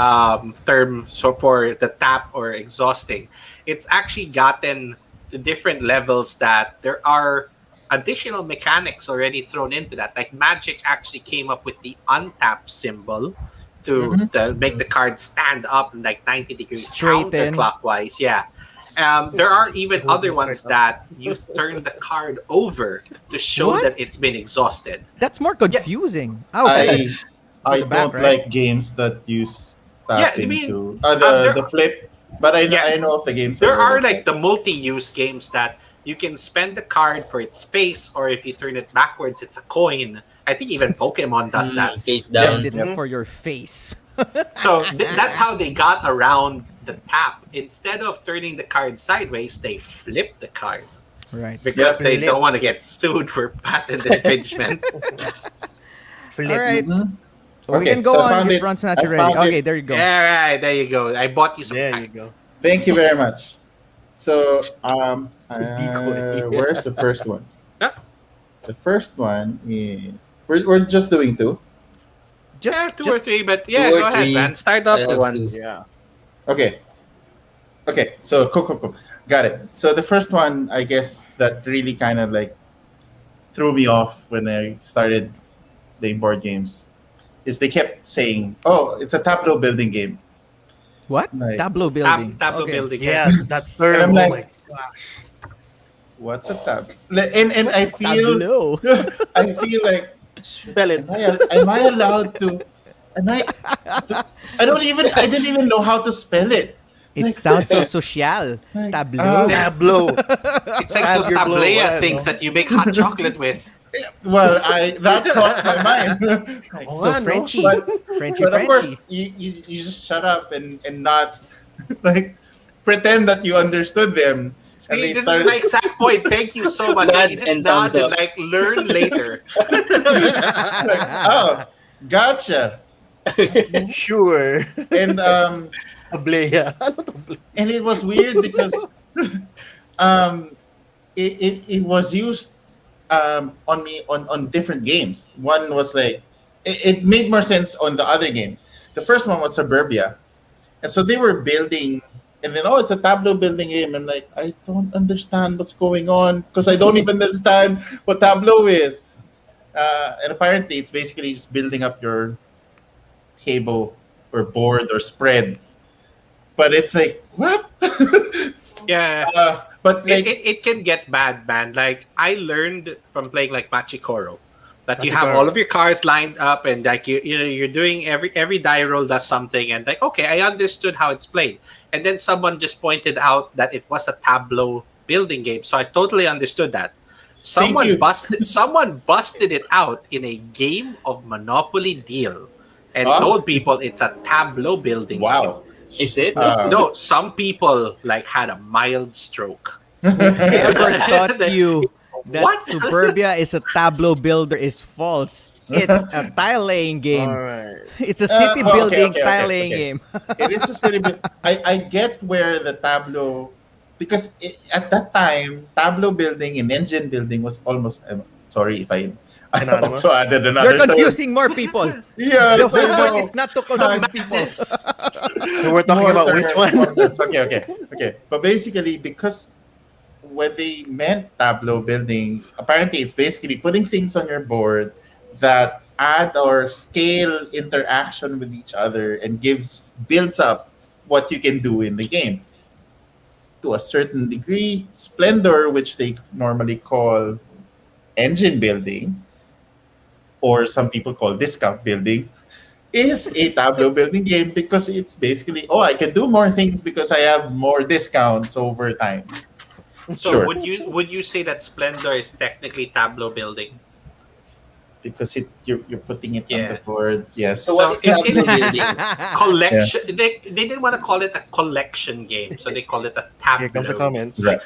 term for the tap or exhausting. It's actually gotten to different levels that there are additional mechanics already thrown into that. Like Magic actually came up with the untap symbol to make the card stand up in like 90 degrees Straighten. counterclockwise. Yeah. There are even other ones that you turn the card over to show What? that it's been exhausted. That's more confusing. Oh, okay. I the back, don't right? like games that use Yeah, tap I mean, into there- the flip. But Yeah. I know of the games. There that are like like the multi-use games that you can spend the card for its face, or if you turn it backwards, it's a coin. I think even Pokemon does that. Face down. Did it for your face. So that's how they got around the tap. Instead of turning the card sideways, they flip the card Right. because Yeah, they flip. don't want to get sued for patent infringement. Flip. All right. Mhm. We Okay, can go so I on found if it. Ron's not I ready. found Okay, it. there you go. All right, there you go. I bought you some There time. you go. Thank you very much. So Decoy. where's the first one? Yeah. The first one is we're just doing two. Yeah, two or three, but yeah, Two or go ahead, three. man. Start off I with have one. two. Yeah. Okay. Okay. So cool. Got it. So the first one, I guess, that really kind of like threw me off when I started playing board games is they kept saying, "Oh, it's a tableau building game." What? Like, Tableau building. Tableau Okay. building. Yeah, that and term. I'm Oh my like, gosh. "What's a tab?" And What's I a feel, tableau? I feel like, Spell it. am I allowed to? Am I? To, I didn't even know how to spell it. It Like, sounds so social. like Tableau. Tableau. It's like Tab those your blow. tablea Wala, things no? that you make hot chocolate with. well, I that crossed my mind. Like, Oo So nga, no? Frenchy. but Frenchy, but of course, Frenchy. you just shut up and not like pretend that you understood them, and See, they this is started my exact point. Thank you so much. And you Nod just and thumbs nod and up. like learn later. like, oh, gotcha. Sure. And Tablea. Ano tablea? and it was weird because um it was used on me on different games. One was like it made more sense on the other game. The first one was Suburbia, and so they were building, and then it's a tableau building game. I'm like, I don't understand what's going on because I don't even understand what tableau is. And apparently, it's basically just building up your table or board or spread. But it's like what? Yeah. But It, like, it, it can get bad, man. Like I learned from playing like Machikoro that you have Machikoro. all of your cards lined up and like you're doing every die roll does something and like okay, I understood how it's played. And then someone just pointed out that it was a tableau building game. So I totally understood that. thank you. Someone busted it out in a game of Monopoly Deal and Ah. told people it's a tableau building game. Wow. Is it? No, some people like had a mild stroke. Whoever taught you that What? Suburbia is a tableau builder is false. It's a tile laying game. All right. It's a city okay, building okay, tile okay, laying okay. game. It is a little bit. I get where the tableau, because at that time, tableau building and engine building was almost. Sorry if I Anonymous. also added another You're confusing more people. term. Yes, The I whole point know. is not to confuse people. Madness. So we're talking More about which terms, one? more terms. Okay. But basically, because when they meant tableau building, apparently it's basically putting things on your board that add or scale interaction with each other and builds up what you can do in the game. To a certain degree, Splendor, which they normally call engine building, or some people call discount building, is a tableau building game because it's basically, I can do more things because I have more discounts over time. So Sure. would you say that Splendor is technically tableau building? Because you're putting it on Yeah. the board. Yes. So what is it- tableau building? Collection. They didn't want to call it a collection game, so they call it a tableau. Here comes the comments. Right.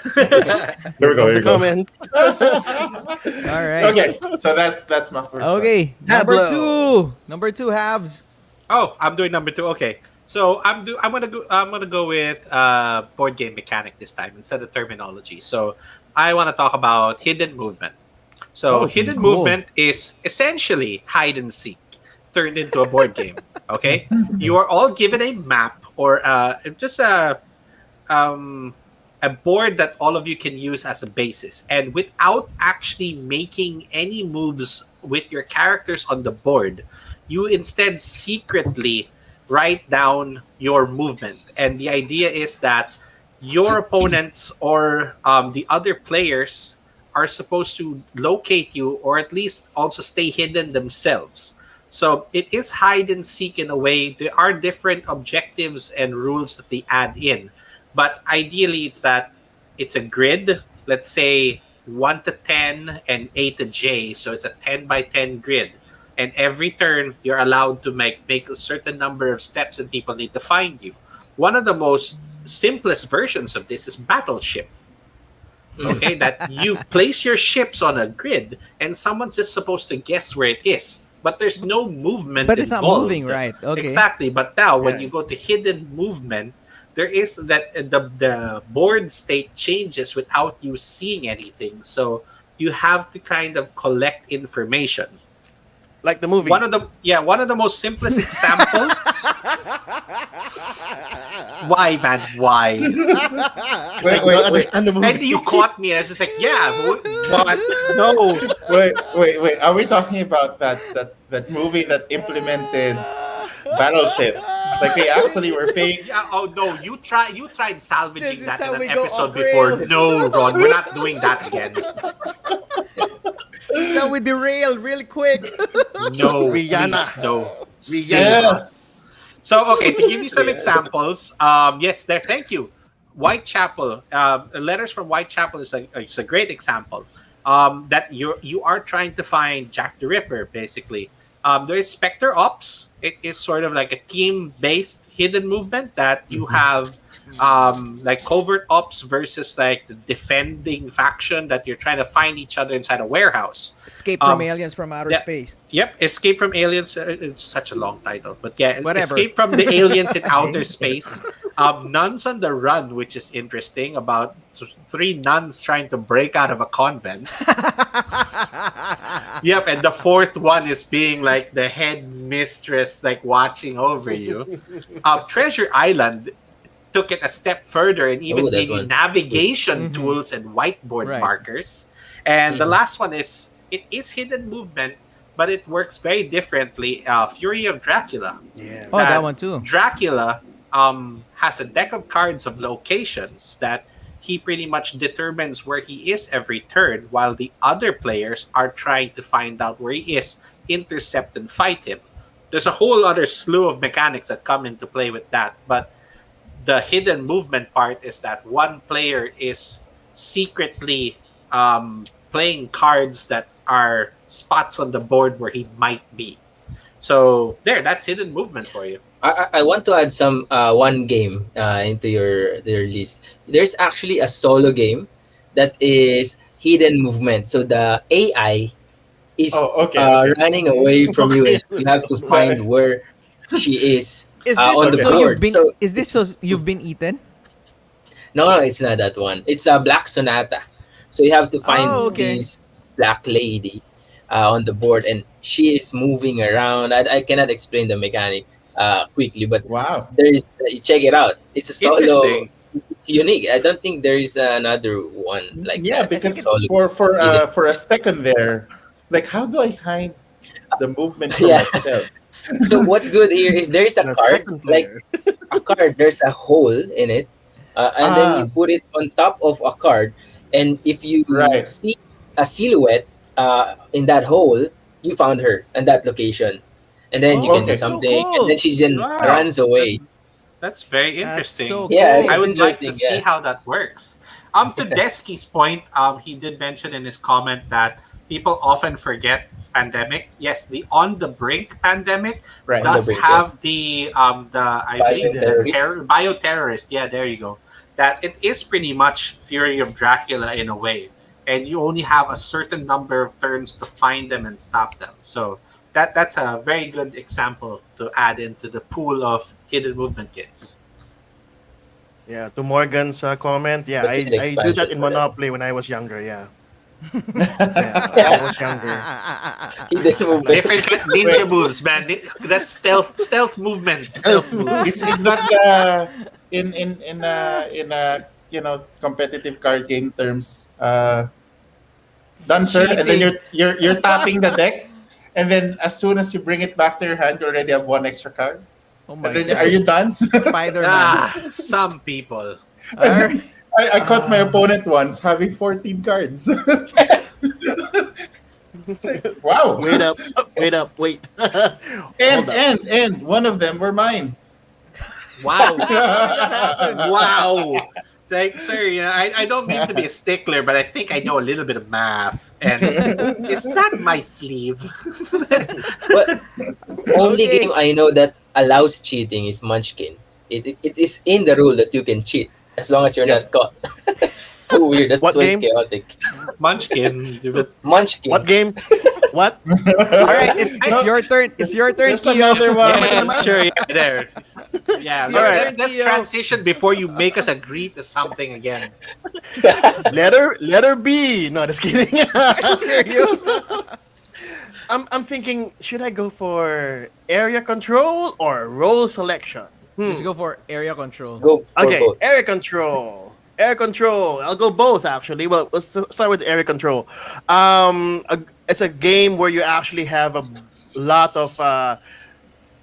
Here we go. Comes Here we the go. comments. All right. Okay, so that's my first. Okay. Tableau. Number two halves. Oh, I'm doing number 2. Okay, so I'm gonna go with board game mechanic this time instead of terminology. So I want to talk about hidden movement. So Oh, hidden cool. movement is essentially hide and seek turned into a board game. Okay, you are all given a map or just a board that all of you can use as a basis, and without actually making any moves with your characters on the board, you instead secretly write down your movement. And the idea is that your opponents or the other players are supposed to locate you or at least also stay hidden themselves. So it is hide and seek in a way. There are different objectives and rules that they add in. But ideally, it's that it's a grid, let's say 1 to 10 and A to J. So it's a 10 by 10 grid. And every turn, you're allowed to make a certain number of steps and people need to find you. One of the most simplest versions of this is Battleship. Okay, that you place your ships on a grid and someone's just supposed to guess where it is. But there's no movement But it's not involved. moving, right? Okay. Exactly. But now, when Yeah. you go to hidden movement, there is that the board state changes without you seeing anything. So you have to kind of collect information. Like the movie. One of the most simplest examples. Why, man? Why? It's like, Wait, you don't wait. understand the movie. And you caught me. And I was just like, yeah, what? No. wait. Are we talking about that movie that implemented Battleship? Like they actually were paying. Yeah. Oh no, you tried This salvaging is that in how an we go episode off before. rails. No, Ron, we're not doing that again. This is how we derail really quick. No, Rihanna. please, no. Save Rihanna. Yes. us. So, okay, to give you some Yeah. examples, yes, there. Thank you. Whitechapel. Letters from Whitechapel is a great example. That you are trying to find Jack the Ripper, basically. There is Spectre Ops. It is sort of like a team-based hidden movement that you have, like covert ops versus like the defending faction that you're trying to find each other inside a warehouse. Escape from Um, aliens from outer yeah. space. Yep, Escape from Aliens. It's such a long title, but yeah, Whatever. Escape from the Aliens in Outer Space. Nuns on the Run, which is interesting, about three nuns trying to break out of a convent. Yep, and the fourth one is being like the head mistress, like watching over you. Treasure Island took it a step further and even Oh, that gave you one. navigation Mhm. tools and whiteboard Right. markers. And the Mhm. last one is it is hidden movement, but it works very differently. Fury of Dracula. Yeah. Oh, that one too. Dracula has a deck of cards of locations that he pretty much determines where he is every turn, while the other players are trying to find out where he is, intercept and fight him. There's a whole other slew of mechanics that come into play with that, but the hidden movement part is that one player is secretly playing cards that are spots on the board where he might be. So there, that's hidden movement for you. I want to add some one game into your list. There's actually a solo game that is hidden movement. So the AI is Oh, okay. running away from you, Okay. and you have to find where she is Is this on the so Okay. you've board. been? So Is this so you've been eaten? no, it's not that one. It's a Black Sonata. So you have to find Oh, okay. this black lady on the board, and she is moving around. I cannot explain the mechanic quickly, but Wow. there is check it out. It's a solo. Interesting. It's unique. I don't think there is another one like Yeah, that. because Solo. for a second there, like how do I hide the movement from Yeah. myself? So what's good here is there is a The card, second like player. a card. There's a hole in it, and then you put it on top of a card, and if you Right. see a silhouette in that hole, you found her in that location, and then you Oh, can do Okay. so something, cool. and then she then Wow. runs away. That's very That's interesting. so Yeah, cool. I it's would like to interesting. see Yeah, how that works. To Desky's point, he did mention in his comment that people often forget pandemic. Yes, the On the Brink pandemic Right. On the does Brink, have the I believe the Bioterrorist. bioterrorist. Yeah, there you go. That it is pretty much Fury of Dracula in a way, and you only have a certain number of turns to find them and stop them. So that's a very good example to add into the pool of hidden movement games. Yeah, to Morgan's comment, yeah, But you need I do that expansion in for that. Monopoly when I was younger. Yeah, yeah, when I was younger. Hidden movement. Different ninja moves, man. That's stealth movement. Stealth moves. Is that the in competitive card game terms dancer, and then Cheating. you're tapping the deck, and then as soon as you bring it back to your hand, you already have one extra card. Oh my And then god. are you done? Spider-Man. Some people. Alright. I caught my opponent once having 14 cards. It's like, wow. Wait up, wait up, wait. And Hold up. and one of them were mine. Wow. happened? Wow. Like, sir, I don't mean to be a stickler, but I think I know a little bit of math. And is that my sleeve? But only Okay. game I know that allows cheating is Munchkin. It is in the rule that you can cheat as long as you're Yep. not caught. So weird. That's What why it's game? chaotic. Munchkin. Munchkin. What game? What? Alright, it's your turn. It's your turn, There's Tio. another one. Yeah, sure. Yeah, there. Yeah, It's your let, turn, let's Tio. transition before you make us agree to something again. Letter B. No, just kidding. Serious? I'm thinking, should I go for area control or role selection? Just go for area control. Go for Okay, both. area control. Air control. I'll go both actually. Well, start with area control. It's a game where you actually have a lot of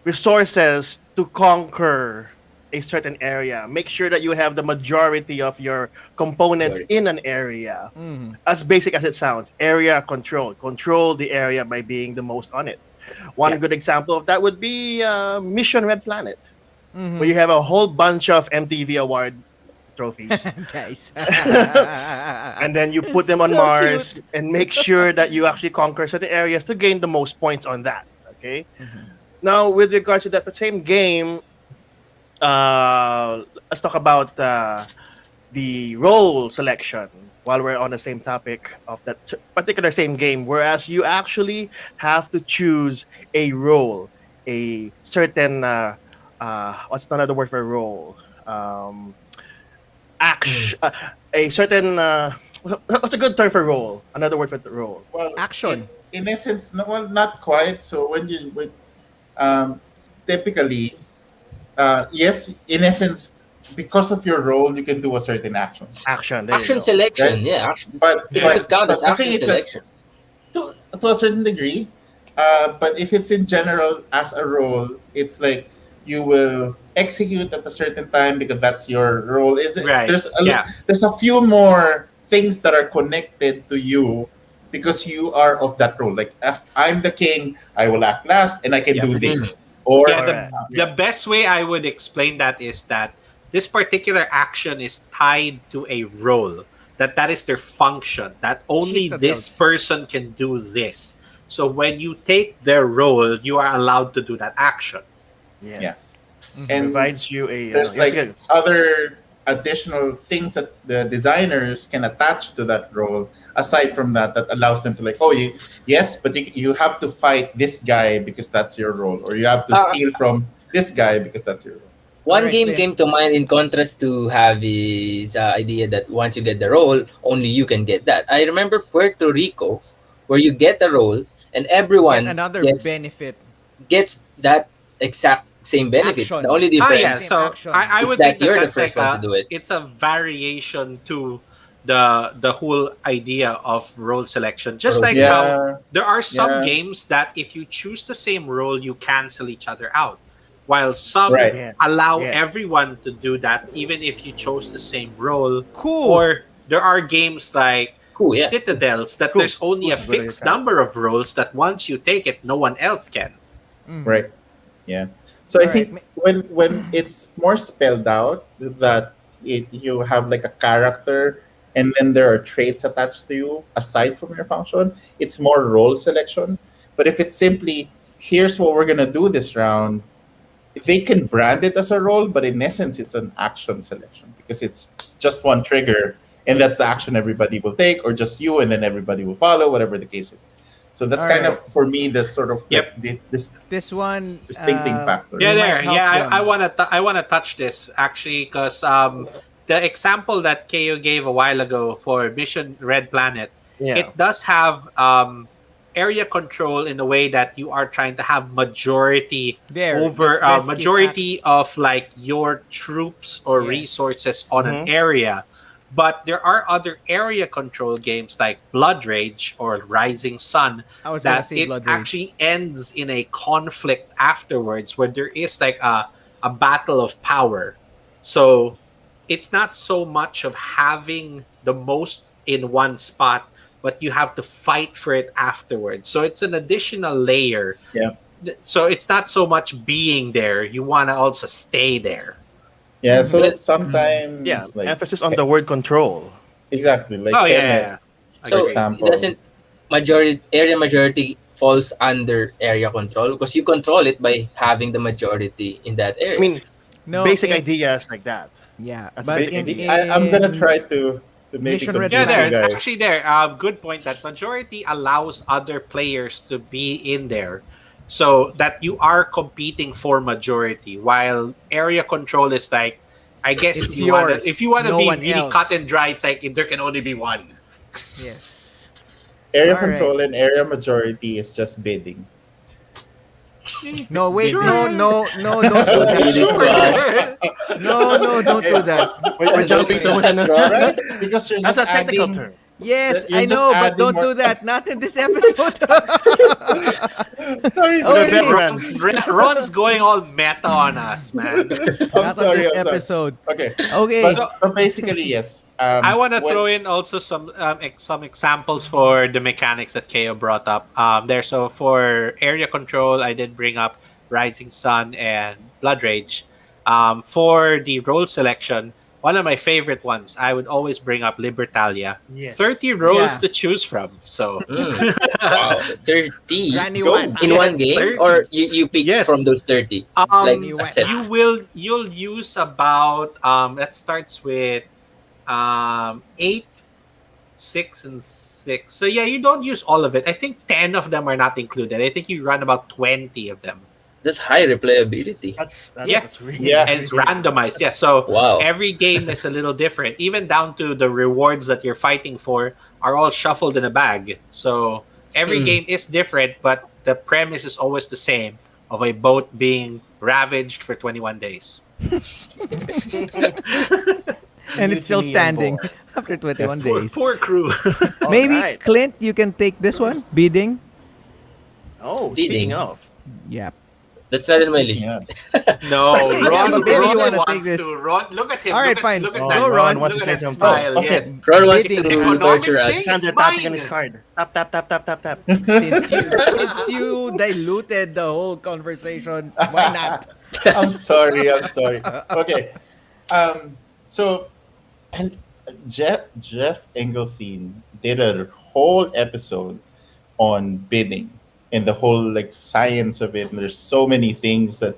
resources to conquer a certain area. Make sure that you have the majority of your components Sorry. in an area. Mm-hmm. As basic as it sounds, area control. Control the area by being the most on it. One Yeah. good example of that would be Mission Red Planet, where Mm-hmm. you have a whole bunch of MTV award trophies. Guys. And then you put It's them on so Mars cute. and make sure that you actually conquer certain areas to gain the most points on that. Okay. Mhm. Now, with regards to that same game, let's talk about the role selection while we're on the same topic of that particular same game. Whereas you actually have to choose a role, a certain what's another word for role? Action, a certain what's a good term for role? Another word for the role. Well, Action. in essence, no, well, not quite. So um, typically, yes, in essence, because of your role, you can do a certain action. Action. There you Action go. selection, Right. yeah. Action. But It Yeah. could count as the thing action is that selection. to a certain degree. But if it's in general as a role, it's like you will execute at a certain time because that's your role. Right. Yeah. There's a few more things that are connected to you because you are of that role. Like if I'm the king, I will act last and I can Yep. do Mhm. this. Or Yeah, Correct. the best way I would explain that is that this particular action is tied to a role. That is their function. That only this Citadels. person can do this. So when you take their role, you are allowed to do that action. Yes. Yeah. Mhm. and Provides you a there's yes, like good. other additional things that the designers can attach to that role aside from that allows them to like, oh, yes, but you have to fight this guy because that's your role, or you have to Uh, steal from this guy because that's your role. All One right. game came to mind in contrast to Javi's idea that once you get the role, only you can get that. I remember Puerto Rico, where you get the role and Yet everyone another gets benefit. that exact same benefit. The Action. only Ah, Same yeah. difference same So action. I is would think that that you're the that's first like one to do it. it's a variation to the whole idea of role selection. Just Role like selection. how Yeah, there are some yeah, games that if you choose the same role, you cancel each other out, while some right. Yeah. allow Yeah. everyone to do that, even if you chose the same role. Cool. Or there are games like Cool, yeah. Citadels that Cool. there's only a Cool's a good fixed example. number of roles that once you take it, no one else can. Mhm. Right. Yeah. So I All right. think when it's more spelled out that you have like a character and then there are traits attached to you aside from your function, it's more role selection. But if it's simply here's what we're gonna do this round, they can brand it as a role, but in essence it's an action selection because it's just one trigger and that's the action everybody will take, or just you and then everybody will follow, whatever the case is. So that's All kind right. of for me the sort of Yep. like this This one, distincting factor. Yeah, we might there. help Yeah, them. I wanna touch this actually because the example that KO gave a while ago for Mission Red Planet, Yeah. it does have area control in a way that you are trying to have majority There. over That's best case majority of like your troops or Yes. resources on an Mhm. area. But there are other area control games like Blood Rage or Rising Sun I was gonna that say it Blood Rage. actually ends in a conflict afterwards where there is like a battle of power. So it's not so much of having the most in one spot, but you have to fight for it afterwards. So it's an additional layer. Yeah. So it's not so much being there, you want to also stay there. Yeah, Mhm. so Well, sometimes Yeah. like Emphasis on the word control. exactly like Oh, yeah, yeah, Kenneth, yeah. for So Agree. it example. doesn't majority falls under area control because you control it by having the majority in that I area. mean, No, basic in, ideas like that. yeah, That's but basic in, idea. I'm gonna in try to maybe Mission Red Yeah, confuse you Planet. there. guys. Actually, there. Good point. That majority allows other players to be in there, so that you are competing for majority. While area control is like, I guess It's if yours, you wanna no be one really cut else. and dry, it's like there can only be one. Yes. Area All right. control and area majority is just bidding. No, wait, Sure. no, don't do Don't that. do this to us. No, don't do that. We're jumping to That's another. wrong. Right? Because you're That's just a technical adding. term. Yes, You're I just know, but adding don't more. do that. Not in this episode. Sorry, For the sorry. Okay. veterans. Ron's going all meta on us, man. I'm Not on sorry. this I'm sorry. episode. Okay, Okay. So but basically yes. I want to When, throw in also some examples for the mechanics that Keo brought up. There, so for area control, I did bring up Rising Sun and Blood Rage. For the role selection, one of my favorite ones, I would always bring up Libertalia. Yes. 30 roles Yeah. to choose from. So Wow, 30 Granny Go. Wata. in Yes, one game, 30. or you pick Yes. from those 30, like um a set. you'll use about that starts with 8, 6, and 6. So yeah, you don't use all of it. I think 10 of them are not included. I think you run about 20 of them. That's high replayability. That's Yes. really Yeah. And it's randomized. Yeah. So Wow. every game is a little different. Even down to the rewards that you're fighting for are all shuffled in a bag. So every Hmm. game is different, but the premise is always the same of a boat being ravaged for 21 days. And it's still Mutiny on standing board. after 21 Poor, days. poor crew. Maybe Alright. Clint, you can take this one. Bidding. Oh, Bidding. speaking of. Yeah. That's not in my list. yeah. No, Yeah, Ron, but maybe you Ron wanna take wants this. to. Ron, look at him. All right, look fine. At, look at Oh, that. Go, Ron. wants Look to at say that something. smile. Oh, okay. Yes. Ron wants Bidding. to Economic torture thing. us. Sandra It's tapping mine. on his card. Tap, tap, tap, tap, tap, tap. Since you diluted the whole conversation, why not? I'm sorry. I'm sorry. Okay. So, and Jeff Engelstein did a whole episode on bidding and the whole like science of it. And there's so many things that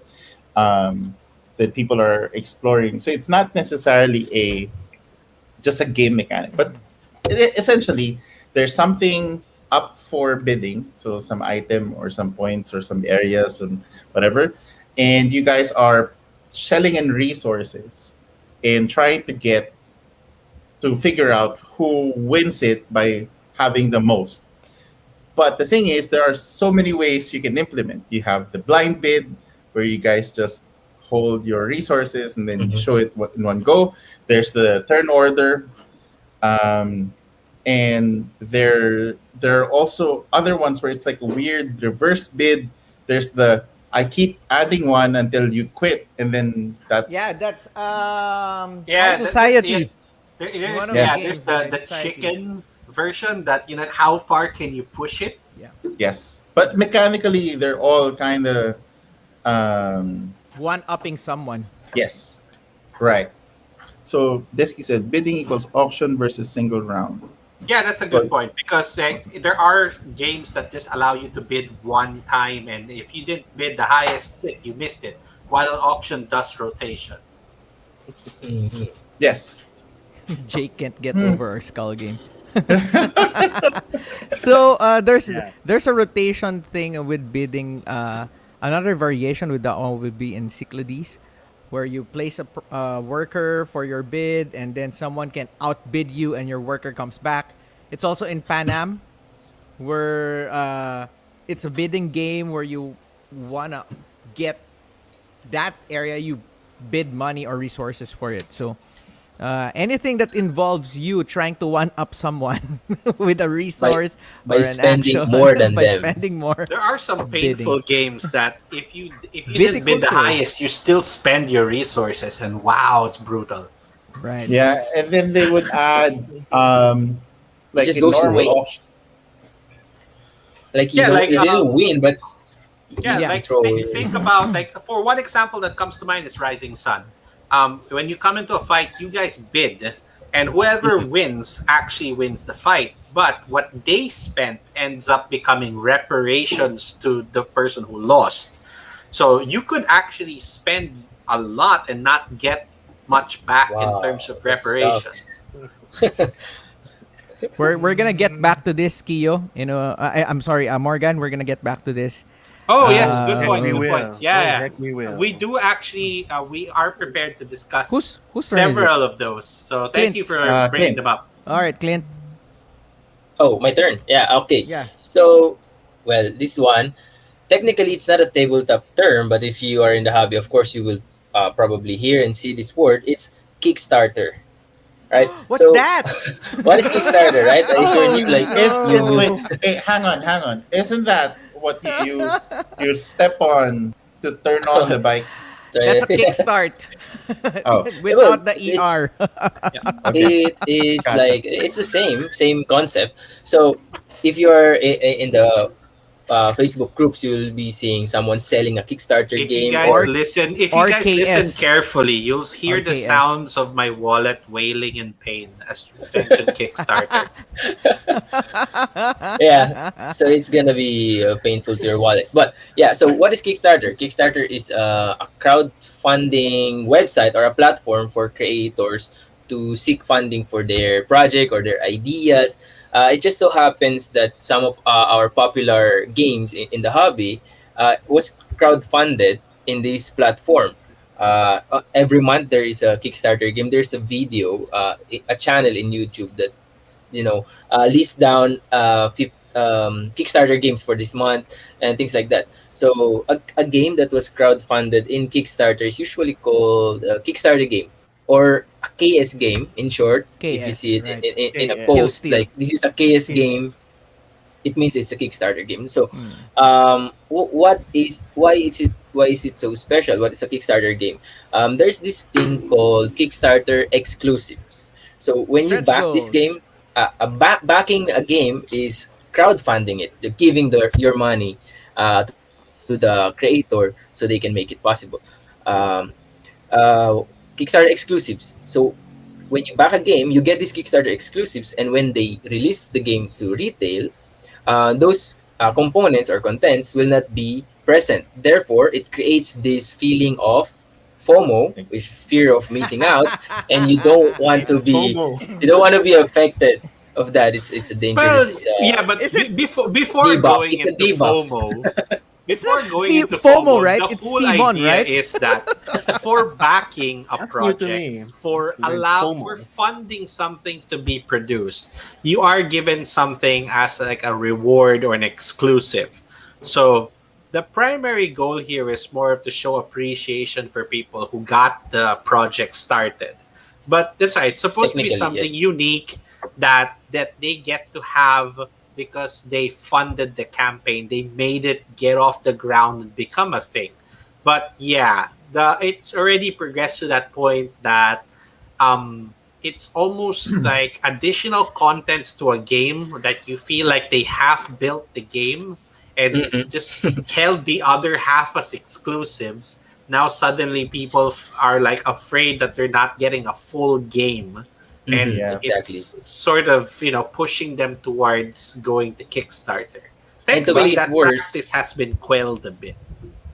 people are exploring. So it's not necessarily just a game mechanic, but essentially there's something up for bidding. So some item or some points or some areas and whatever, and you guys are shelling in resources and trying to figure out who wins it by having the most. But the thing is, there are so many ways you can implement. You have the blind bid, where you guys just hold your resources and then Mhm. show it in one go. There's the turn order, and there are also other ones where it's like a weird reverse bid. There's the I keep adding one until you quit, and then that's Yeah, that's Yeah, High Society. There's, One of yeah, the there's games, the High Society. chicken version that how far can you push it? yes. But mechanically, they're all kind of One upping someone. yes, right. So Desky said bidding equals auction versus single round. Yeah, that's a good point because there are games that just allow you to bid one time, and if you didn't bid the highest, you missed it. While an auction does rotation. Mhm. Yes. Jake can't get over our skull game. So Yeah. there's a rotation thing with bidding. Another variation with that one would be in Cyclades, where you place a worker for your bid, and then someone can outbid you, and your worker comes back. It's also in Panam, where it's a bidding game where you wanna get that area, you bid money or resources for it. So anything that involves you trying to one up someone with a resource by or an spending action, more than by them. spending more. There are some Bidding. painful games that if you didn't bid the Viticulture. highest, you still spend your resources, and wow, it's brutal. Right. Yeah, and then they would add like just in goes to normal waste. auction. Like you Yeah, don't, like, you didn't win, but Yeah, Yeah. like throw think about for one example that comes to mind is Rising Sun. When you come into a fight, you guys bid, and whoever wins actually wins the fight. But what they spent ends up becoming reparations to the person who lost. So you could actually spend a lot and not get much back in wow, terms of that reparations. sucks. We're gonna get back to this, Kiyo. I'm sorry, Morgan. We're gonna get back to this. Oh yes, good Heck point. we Good will. points. Yeah, Oh, yeah. heck we will. We do actually. We are prepared to discuss Who's turn is it? several of those. So thank Clint. you for Clint. bringing them up. All right, Clint. Oh, my turn. Yeah, okay. Yeah. So, well, this one, technically it's not a tabletop term, but if you are in the hobby, of course you will probably hear and see this word. It's Kickstarter, right? What's So that? what is Kickstarter, right? If you're Oh new, like It's it, you, wait, no! hang on. Isn't that what you step on to turn on the bike? That's a kickstart Oh, well, without the it's ER. Yeah. okay, it is gotcha. like it's the same concept. So if you're in the Facebook groups, you'll be seeing someone selling a Kickstarter game or If you or guys listen KS. carefully, you'll Or hear the KS. sounds of my wallet wailing in pain as you mentioned Kickstarter. yeah, so it's gonna be painful to your wallet. But yeah, so what is Kickstarter? Kickstarter is a crowdfunding website or a platform for creators to seek funding for their project or their ideas. It just so happens that some of our popular games in the hobby was crowdfunded in this platform. Every month there is a Kickstarter game. There's a video, a channel in YouTube that list down Kickstarter games for this month and things like that. So a game that was crowdfunded in Kickstarter is usually called a Kickstarter game or a KS game in short. If you KS, see it right. in a Kill KS. post Steal. like this is a KS He's game, it means it's a Kickstarter game. So, Hmm. why is it so special? What is a Kickstarter game? There's this thing called Kickstarter exclusives. So when you Stretch back this goals. game, backing a game is crowdfunding it, you're giving your money to the creator so they can make it possible. Um, Kickstarter exclusives. So when you back a game, you get these Kickstarter exclusives, and when they release the game to retail, those components or contents will not be present. Therefore, it creates this feeling of FOMO, which fear of missing out, and FOMO. you don't want to be affected of that. It's a Well, dangerous yeah, but Is it before debuff. going It's a into debuff. FOMO, it's not before going into FOMO, FOMO, right? the It's whole Simon, idea right? is that for backing a That's new to project, me. for Learned for FOMO. funding something to be produced, you are given something as like a reward or an exclusive. So the primary goal here is more of to show appreciation for people who got the project started. But that's right, it's supposed to be Technically, something yes. unique that they get to have because they funded the campaign. They made it get off the ground and become a thing. But yeah, the it's already progressed to that point that it's almost like additional contents to a game that you feel like they half built the game and Mm-mm. just held the other half as exclusives. Now suddenly people are like afraid that they're not getting a full game, and Yeah. Exactly. it's sort of pushing them towards going to Kickstarter. And to make Thankfully it that worse, practice has been quelled a bit.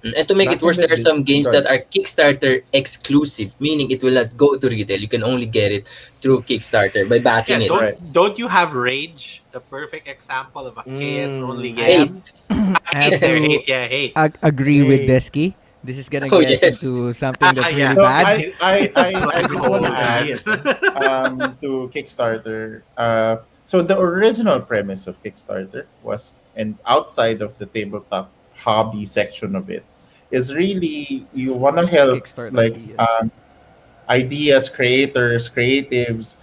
And to make it Back in worse, the there are day, some games that sorry. are Kickstarter exclusive, meaning it will not go to retail. You can only get it through Kickstarter by Yeah, backing it. Right. don't you have Rage, the perfect example of a KS only Mm, I game? have Hate. I have Hate there, to hate, yeah, hate. agree with hey. Desky. This is gonna Oh get yes. into something that's Yeah, really So bad. it's a I black just want to hole, Those man. add ideas, no? to Kickstarter. So the original premise of Kickstarter was, and outside of the tabletop hobby section of it, is really you want to help Kickstart like ideas. ideas, creators, creatives,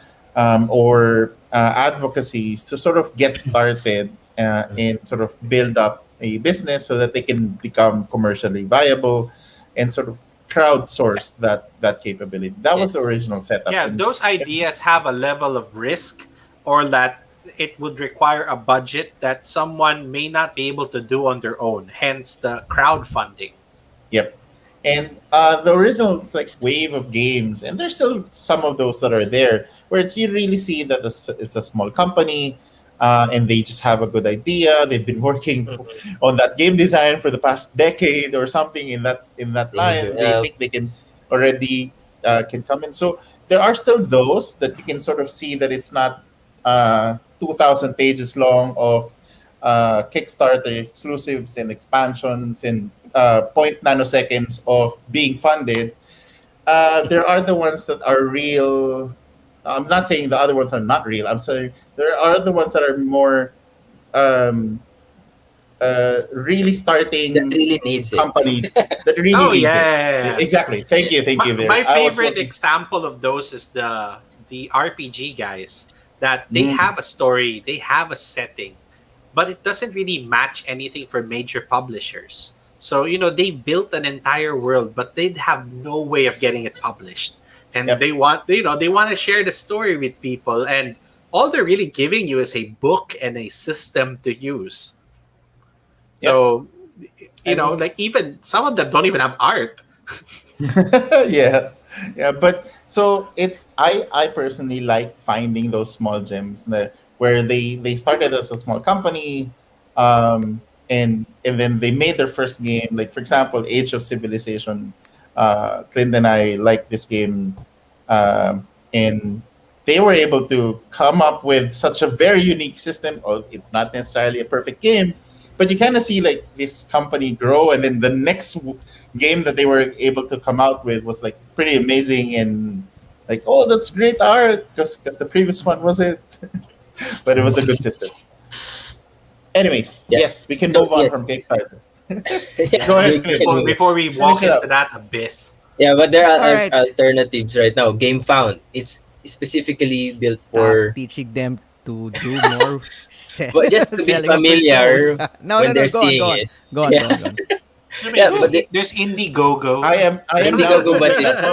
or advocacies to sort of get started and sort of build up a business so that they can become commercially viable and sort of crowdsource that capability. That was the original Yes. setup. Yeah, those ideas have a level of risk, or that it would require a budget that someone may not be able to do on their own, hence the crowdfunding. Yep. And the original like wave of games, and there's still some of those that are there, where it's, you really see that it's a small company, and they just have a good idea. They've been working Mhm. on that game design for the past decade or something in that They need line. your They help. think they can already can come in. So there are still those that you can sort of see that it's not 2,000 pages long of Kickstarter exclusives and expansions and point nanoseconds of being funded. There are the ones that are real. I'm not saying the other ones are not real. I'm saying there are the ones that are more um, really That starting really needs it. companies that really Oh needs it. yeah. Exactly. Thank you. There, My I was favorite looking. example of those is the RPG guys that they Mm, have a story, they have a setting, but it doesn't really match anything for major publishers. So, they built an entire world, but they'd have no way of getting it published. And yep. they want to share the story with people, and all they're really giving you is a book and a system to use. Yep. So, And like even some of them don't even have art. yeah, yeah. But so it's I personally like finding those small gems that where they started as a small company, and then they made their first game. Like for example, Age of Civilization. Clint and I like this game, and they were able to come up with such a very unique system. Or it's not necessarily a perfect game, but you kind of see like this company grow, and then the next game that they were able to come out with was like pretty amazing, and like, oh, that's great art because the previous one wasn't, but it was a good system. Anyways, Yeah. yes, we can So move on yeah, from Kickstarter. Go yes, Yes, we ahead, can Clint. before move. before we Finish walk it into up. that abyss. Yeah, but there All are right. alternatives right now. Game Found. It's specifically built Stop for, teaching them to do more but just to be selling of their souls. familiar No, no, when no. they're Go on, seeing go on, it. go on, go Yeah, on, go on. I mean, yeah, there's but the there's Indiegogo. I am now Indiegogo, but curious. it's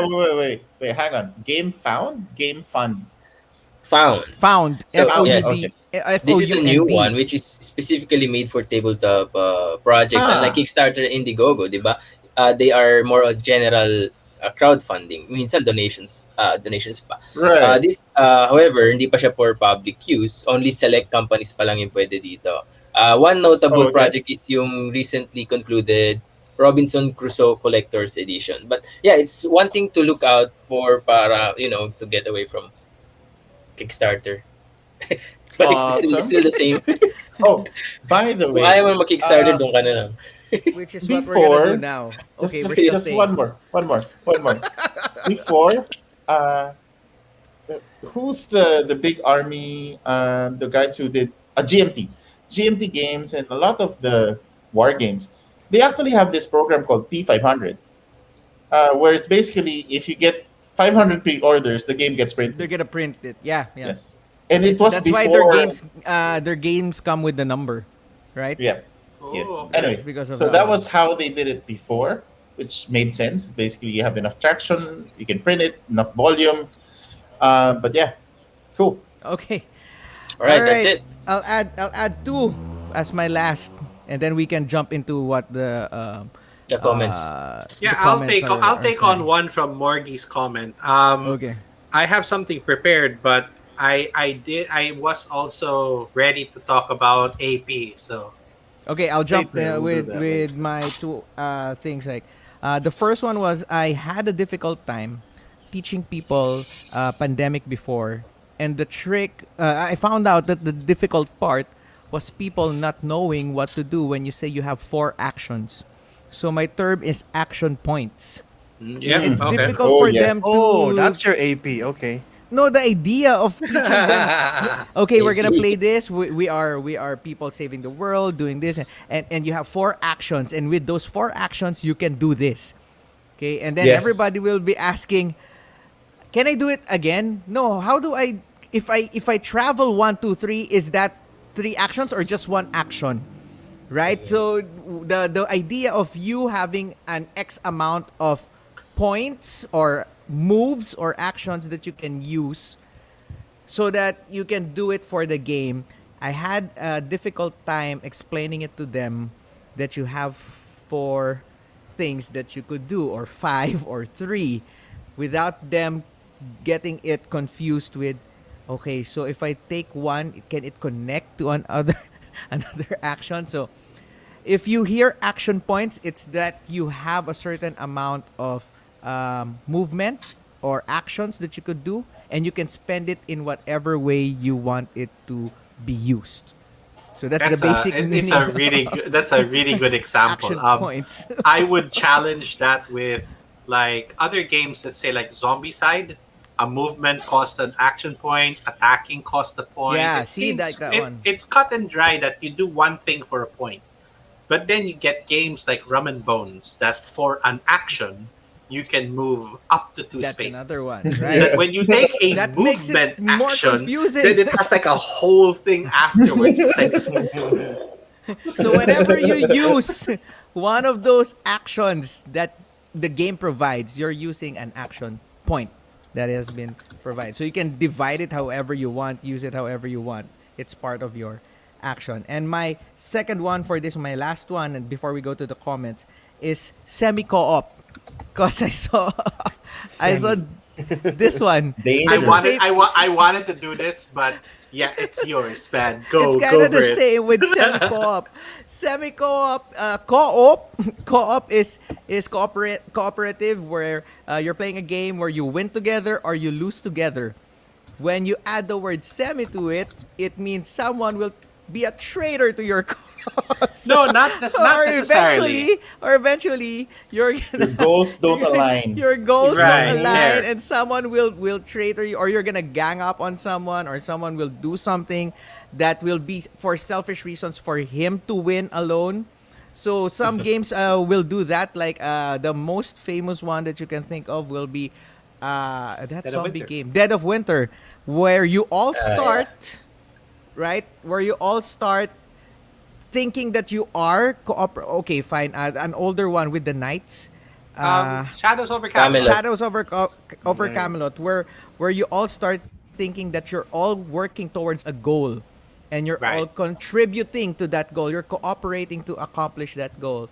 Wait, hang on. Game found, game fund. found. Found. F So O Found. U yes, D. Okay. F O this is U a N new D. one which is specifically made for tabletop projects. Unlike Ah, Kickstarter and Indiegogo, di ba? They are more of general crowdfunding. Minsan donations pa. right. However, hindi pa siya for public use. Only select companies pa lang yung pwede dito. One notable Oh, okay. project is yung recently concluded Robinson Crusoe Collector's Edition. But yeah, it's one thing to look out for para, to get away from Kickstarter. But it's Awesome. still the same. Oh, by the Kung ayaw way, mo mag-Kickstarter, doon ka na lang. Which is what we're gonna do before now. just Okay, we're just still just saying. one more. Before, who's the big army? The guys who did a GMT games, and a lot of the war games. They actually have this program called P500, where it's basically if you get 500 pre-orders, the game gets They're printed. gonna print it. Yeah, yeah. Yes, and it was That's why their before. games come with the number, right? Yeah, yeah. Oh, It's Anyway, because of so that that one. was how they did it before, which made sense. Basically, you have enough traction, you can print it, enough volume. But yeah, cool. Okay. All All right, that's right. it. I'll add two as my last, and then we can jump into what The comments. yeah. the I'll comments take I'll are take on saying. one from Morgie's comment. Okay. I have something prepared, but I was also ready to talk about AP. So Okay, I'll jump Later, we'll do with that with later. my two things. Like, the first one was I had a difficult time teaching people pandemic before, and the trick I found out that the difficult part was people not knowing what to do when you say you have four actions. So my term is action points. yeah, It's Mm. okay. difficult Oh for yeah. them Oh, to that's your AP. Okay. know the idea of teaching them. Okay, we're gonna AP. play this. We are people saving the world, doing this, and you have four actions, and with those four actions, you can do this. Okay, and then Yes. everybody will be asking, "Can I do it again?" No. How do I? If I travel 1, 2, 3, is that three actions or just one action? Right. So the idea of you having an X amount of points or moves or actions that you can use so that you can do it for the game. I had a difficult time explaining it to them that you have four things that you could do, or five or three, without them getting it confused with, okay, so if I take one, can it connect to another another action? So if you hear action points, it's that you have a certain amount of movement or actions that you could do, and you can spend it in whatever way you want it to be used. So that's the basic It's meaning a really of good, that's a really good example. action points. I would challenge that with like other games that say like Zombie Side. A movement cost an action point, attacking cost a point. Yeah, It see seems that one. it's cut and dry that you do one thing for a point. But then you get games like Rum and Bones that for an action you can move up to two That's another spaces. one, right? That when Yes. you take a That makes it movement more action, confusing. then it has like a whole thing afterwards. It's like So whenever you use one of those actions that the game provides, you're using an action point that has been provided. So you can divide it however you want, use it however you want. It's part of your action. And my second one for this, my last one, and before we go to the comments, is semi co-op. Cause I saw this one. I At the Dangerous. wanted same, I wanted to do this, but yeah, it's yours, man. it's Go kind go of for the it. same with semi co-op. Semi co-op, co-op is cooperative where you're playing a game where you win together or you lose together. When you add the word semi to it, it means someone will be a traitor to your cause. No, not necessarily. Or eventually you're Your gonna goals don't align. your goals don't Right align, there. and someone will traitor you, or you're gonna gang up on someone, or someone will do something that will be for selfish reasons for him to win alone. So some games will do that. Like the most famous one that you can think of will be that Dead of zombie Winter. game, Dead of Winter, where you all Yeah. start right, where you all start thinking that you are okay, fine, an older one with the knights, Shadows over Camelot. Camelot. Shadows over Camelot, where you all start thinking that you're all working towards a goal, and you're all Right. contributing to that goal. You're cooperating to accomplish that goal,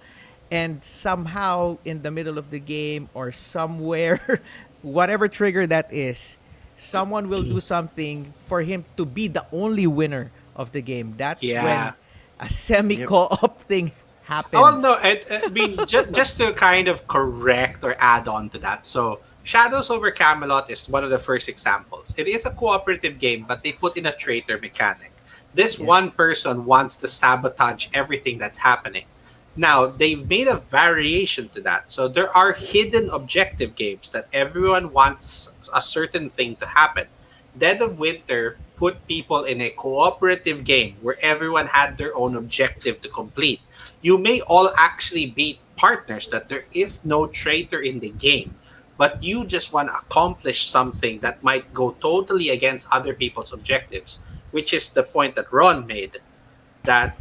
and somehow in the middle of the game or somewhere, whatever trigger that is, someone will do something for him to be the only winner of the game. That's when Yeah. a semi co-op thing happens. Oh no, I mean just to kind of correct or add on to that. So Shadows over Camelot is one of the first examples. It is a cooperative game, but they put in a traitor mechanic. This Yes. one person wants to sabotage everything that's happening. Now, they've made a variation to that. So there are hidden objective games that everyone wants a certain thing to happen. Dead of Winter put people in a cooperative game where everyone had their own objective to complete. You may all actually be partners, that there is no traitor in the game, but you just want to accomplish something that might go totally against other people's objectives, which is the point that Ron made, that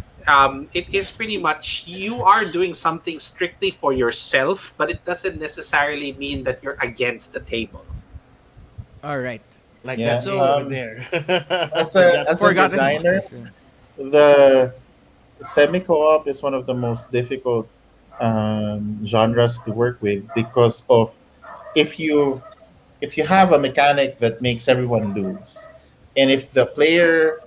it is pretty much you are doing something strictly for yourself, but it doesn't necessarily mean that you're against the table. All right. Like Yeah. that game So- over there. As a Forgotten designer, Monsters. the semi co-op is one of the most difficult genres to work with because of if you if you have a mechanic that makes everyone lose, and if the player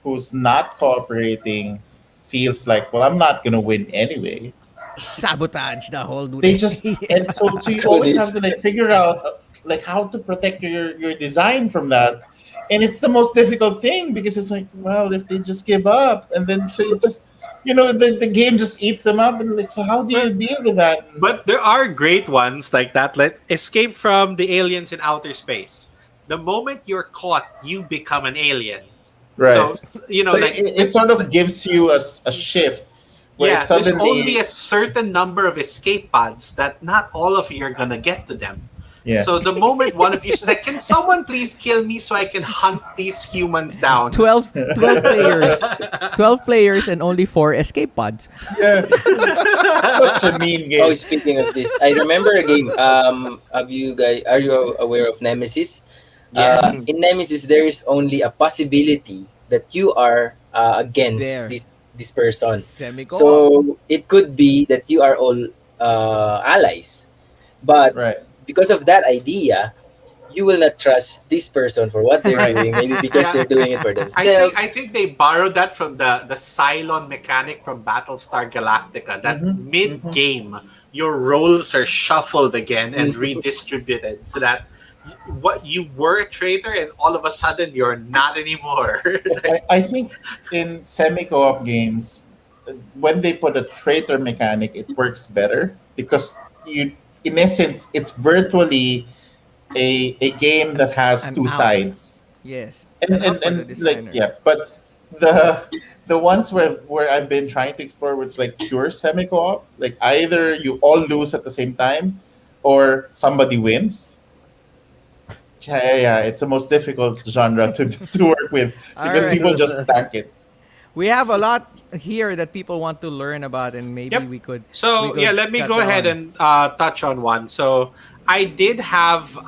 who's not cooperating feels like, well, I'm not gonna win anyway, Sabotage the whole they just and so you Screw always have this. to like figure out like how to protect your design from that, and it's the most difficult thing because it's like, well, if they just give up and then so it just the game just eats them up, and like, so how do you deal with that? But there are great ones like that. Like Escape from the Aliens in Outer Space. The moment you're caught, you become an alien. Right. So So it sort of gives you a shift where yeah, it there's suddenly only a certain number of escape pods that not all of you are gonna get to them. yeah. So the moment one of you says, like, "Can someone please kill me so I can hunt these humans down?" 12 players. 12 players and only 4 escape pods. Yeah. Such a mean game. Oh, speaking of this, I remember a game. Are you aware of Nemesis? Yes. In Nemesis, there is only a possibility that you are against There. this person. Semi-co-op. So it could be that you are all allies, but Right. because of that idea, you will not trust this person for what they're doing. Maybe because Yeah. they're doing it for I themselves. think they borrowed that from the Cylon mechanic from Battlestar Galactica. That mid game, your roles are shuffled again and redistributed, so that what you were a traitor and all of a sudden you're not anymore. I think in semi co-op games, when they put a traitor mechanic, it works better because in essence, it's virtually a game that has An two out. sides. Yes. And, An out and, for the and like designer. yeah, but the the ones where I've been trying to explore, where it's like pure semi co-op, like either you all lose at the same time, or somebody wins. Yeah. It's the most difficult genre to work with All because right. people just tank it. We have a lot here that people want to learn about, and maybe Yep. we So yeah, could let me cut go that ahead on. and touch on one. So I did have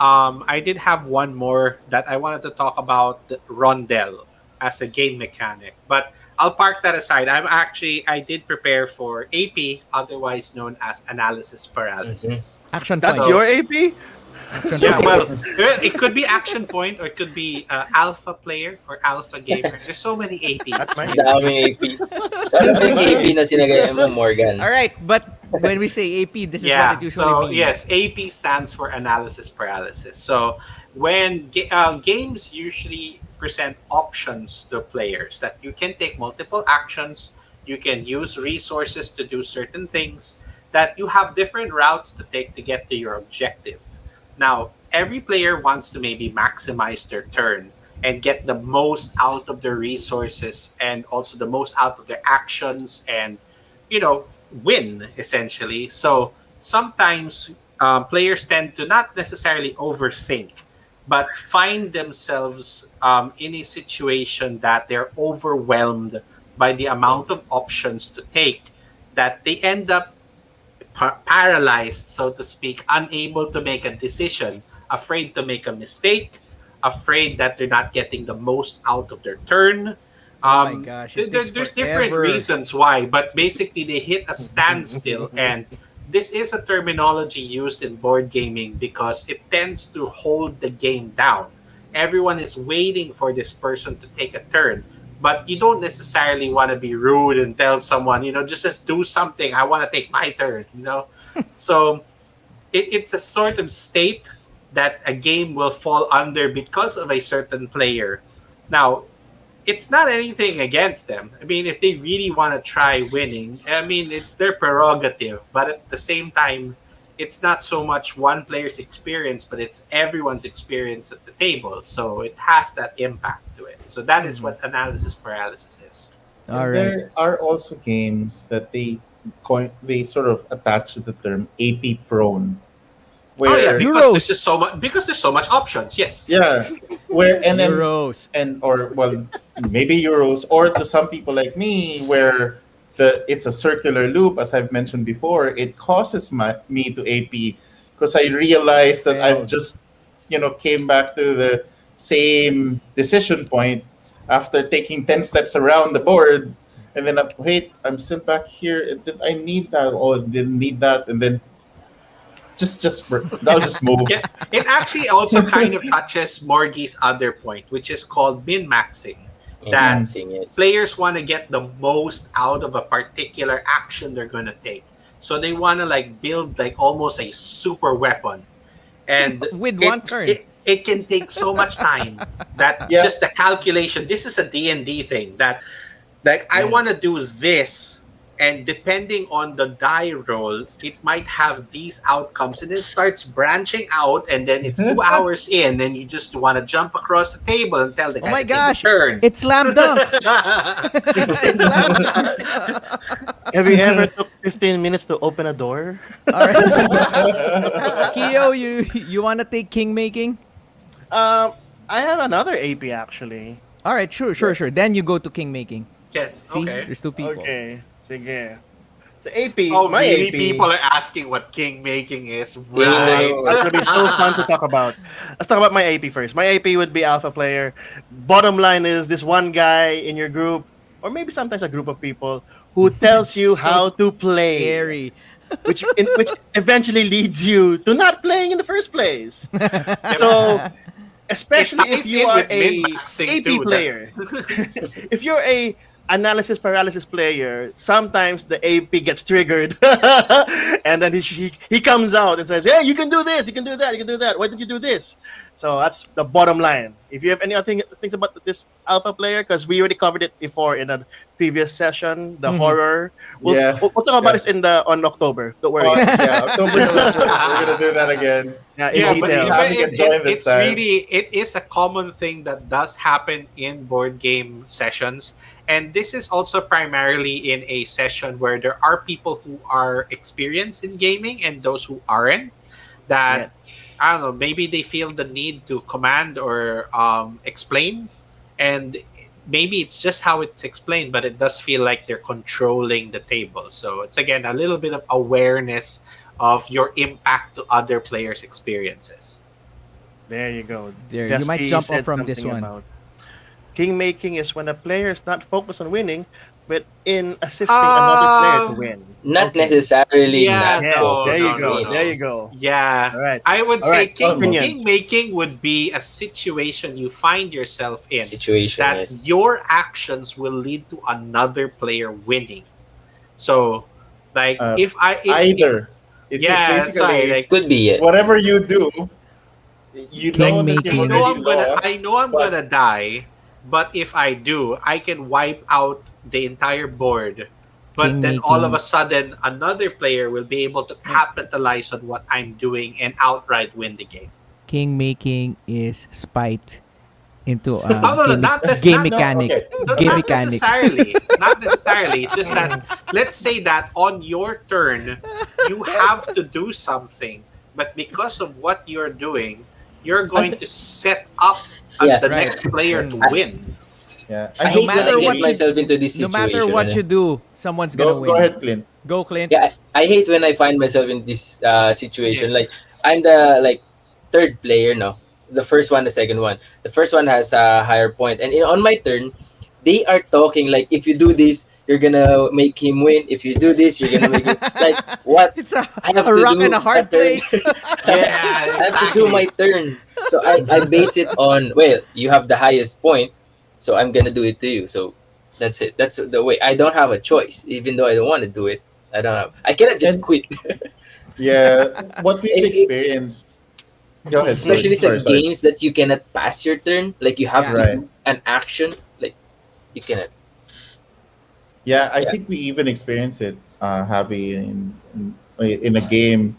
one more that I wanted to talk about, the Rondel as a game mechanic, but I'll park that aside. I did prepare for AP, otherwise known as analysis Mm-hmm. paralysis. Action That's point. So your AP? Action yeah, point. well, it could be action point or it could be alpha player or alpha gamer. There's so many That's APs, mine. right? Daming AP. So ano ba That's yung AP mine. na sinagaya mo, Morgan? All right, but when we say AP, this is what it Yeah. usually So yes, means. AP stands for analysis paralysis. So when games usually present options to players that you can take multiple actions, you can use resources to do certain things, that you have different routes to take to get to your objective. Now, every player wants to maybe maximize their turn and get the most out of their resources and also the most out of their actions and win essentially. So sometimes players tend to not necessarily overthink, but find themselves in a situation that they're overwhelmed by the amount of options to take, that they end up paralyzed, so to speak, unable to make a decision, afraid to make a mistake, afraid that they're not getting the most out of their turn. Oh my gosh, it takes There's different forever. reasons why, but basically they hit a standstill. And this is a terminology used in board gaming because it tends to hold the game down. Everyone is waiting for this person to take a turn, but you don't necessarily want to be rude and tell someone, just do something. I want to take my turn. So it's a sort of state that a game will fall under because of a certain player. Now, it's not anything against them. I mean, if they really want to try winning, I mean, it's their prerogative. But at the same time, it's not so much one player's experience, but it's everyone's experience at the table. So it has that impact to it. So that is Mhm. what analysis paralysis is. All And right. there are also games that they sort of attach the term AP prone, Oh yeah, where Euros. because there's so much options. Yes. yeah, where Euros. or well, maybe Euros, or to some people like me, where it's a circular loop, as I've mentioned before. It causes me to AP because I realize that I've Failed. just came back to the same decision point after taking 10 steps around the board, and then wait, I'm still back here. Did I need that? Oh, I didn't need that, and then I'll just move. Yeah, it actually also kind of touches Morgie's other point, which is called min maxing. In That Mm. maxing, yes. players want to get the most out of a particular action they're going to take. So they want to like build like almost a super weapon. And With one it, turn. it, it can take so much time that Yeah, just the calculation, this is a D&D thing, that like I Yeah. want to do this, and depending on the die roll it might have these outcomes, and then it starts branching out, and then it's 2 hours in and you just want to jump across the table and tell the Oh guy my to take his gosh. turn. It's slam dunk. It's It's slam dunk. Have you ever took 15 minutes to open a door? All right. Kyo, you want to take king making? Um, I have another AP actually. All right, sure. Then you go to king making. Yes, See, okay. there's two people. Okay, sige. The AP, Oh my really, AP. people are asking what king making is, Oh, right? King. that's gonna be so fun to talk about. Let's talk about my AP first. My AP would be alpha player. Bottom line is this one guy in your group, or maybe sometimes a group of people, who tells you So how to play, Scary. which eventually leads you to not playing in the first place. Yep. So, It especially if ties you in are with a min-maxing AP too. player, if you're a analysis paralysis player, sometimes the AP gets triggered, and then he comes out and says, "Hey, you can do this, you can do that, you can do that. Why did you do this?" So that's the bottom line. If you have any other things about this alpha player, because we already covered it before in a previous session, the Mhm. horror. We'll, Yeah. we'll talk about Yeah. this on October. Don't worry, Oh, guys. yeah, October, November, we're gonna do that again. Yeah, in Yeah, Hopefully, detail. but having a join this it's time. really, it is a common thing that does happen in board game sessions, And this is also primarily in a session where there are people who are experienced in gaming and those who aren't. Yeah. That I don't know, maybe they feel the need to command or explain, and maybe it's just how it's explained, but it does feel like they're controlling the table. So it's again a little bit of awareness of your impact to other players' experiences. There you go. There, you might Dusty jump off said from this something one. about king making is when a player is not focused on winning, but in assisting another player to Um, win. Not Okay. necessarily yeah, not Yeah, no, there focused you no, on no, go. There winning. you no. go. Yeah, All right. I would All say right. king Opinions. Almost. making would be a situation you find yourself in Situation, that yes. your actions will lead to another player winning. So, like Uh, if I if Either it's yeah, that's why basically like Could be it. whatever you do, you know King that you've making, already I lost, know I'm but gonna die, but if I do, I can wipe out the entire board. But king then all of a making, sudden, another player will be able to capitalize on what I'm doing and outright win the game. king making is spite into Oh no, no, game no, mechanic. okay. Game not mechanic. necessarily, not necessarily. It's just that let's say that on your turn, you have to do something, but because of what you're doing, you're I going think to set up Yeah. the Right. next player to Mm. I, win. yeah, I I No hate think when I matter get what you, we myself into this no matter situation. what you do, someone's gonna go win. ahead, Clint. Go, Clint. Yeah, I hate when I find myself in this Yeah. situation. Like I'm the like third player, no, the first one, the second one. The first one has a higher point, and on my turn, they are talking like, if you do this, you're gonna make him win. If you do this, you're gonna make him like what? It's I have a to rock and do a a hard turn. place. Yeah, I have to do my exactly. turn. So I base it on, well, you have the highest point, so I'm gonna do it to you. So that's it. That's the way. I don't have a choice, even though I don't want to do it. I don't have. I cannot just And quit. yeah, what we've It- it- experienced. Go ahead, Especially sorry, sa sorry, sorry. games that you cannot pass your turn, like you have Yeah. to Right. do an action, like you cannot. Yeah, I Yeah, think we even experienced it, Javi, in a game,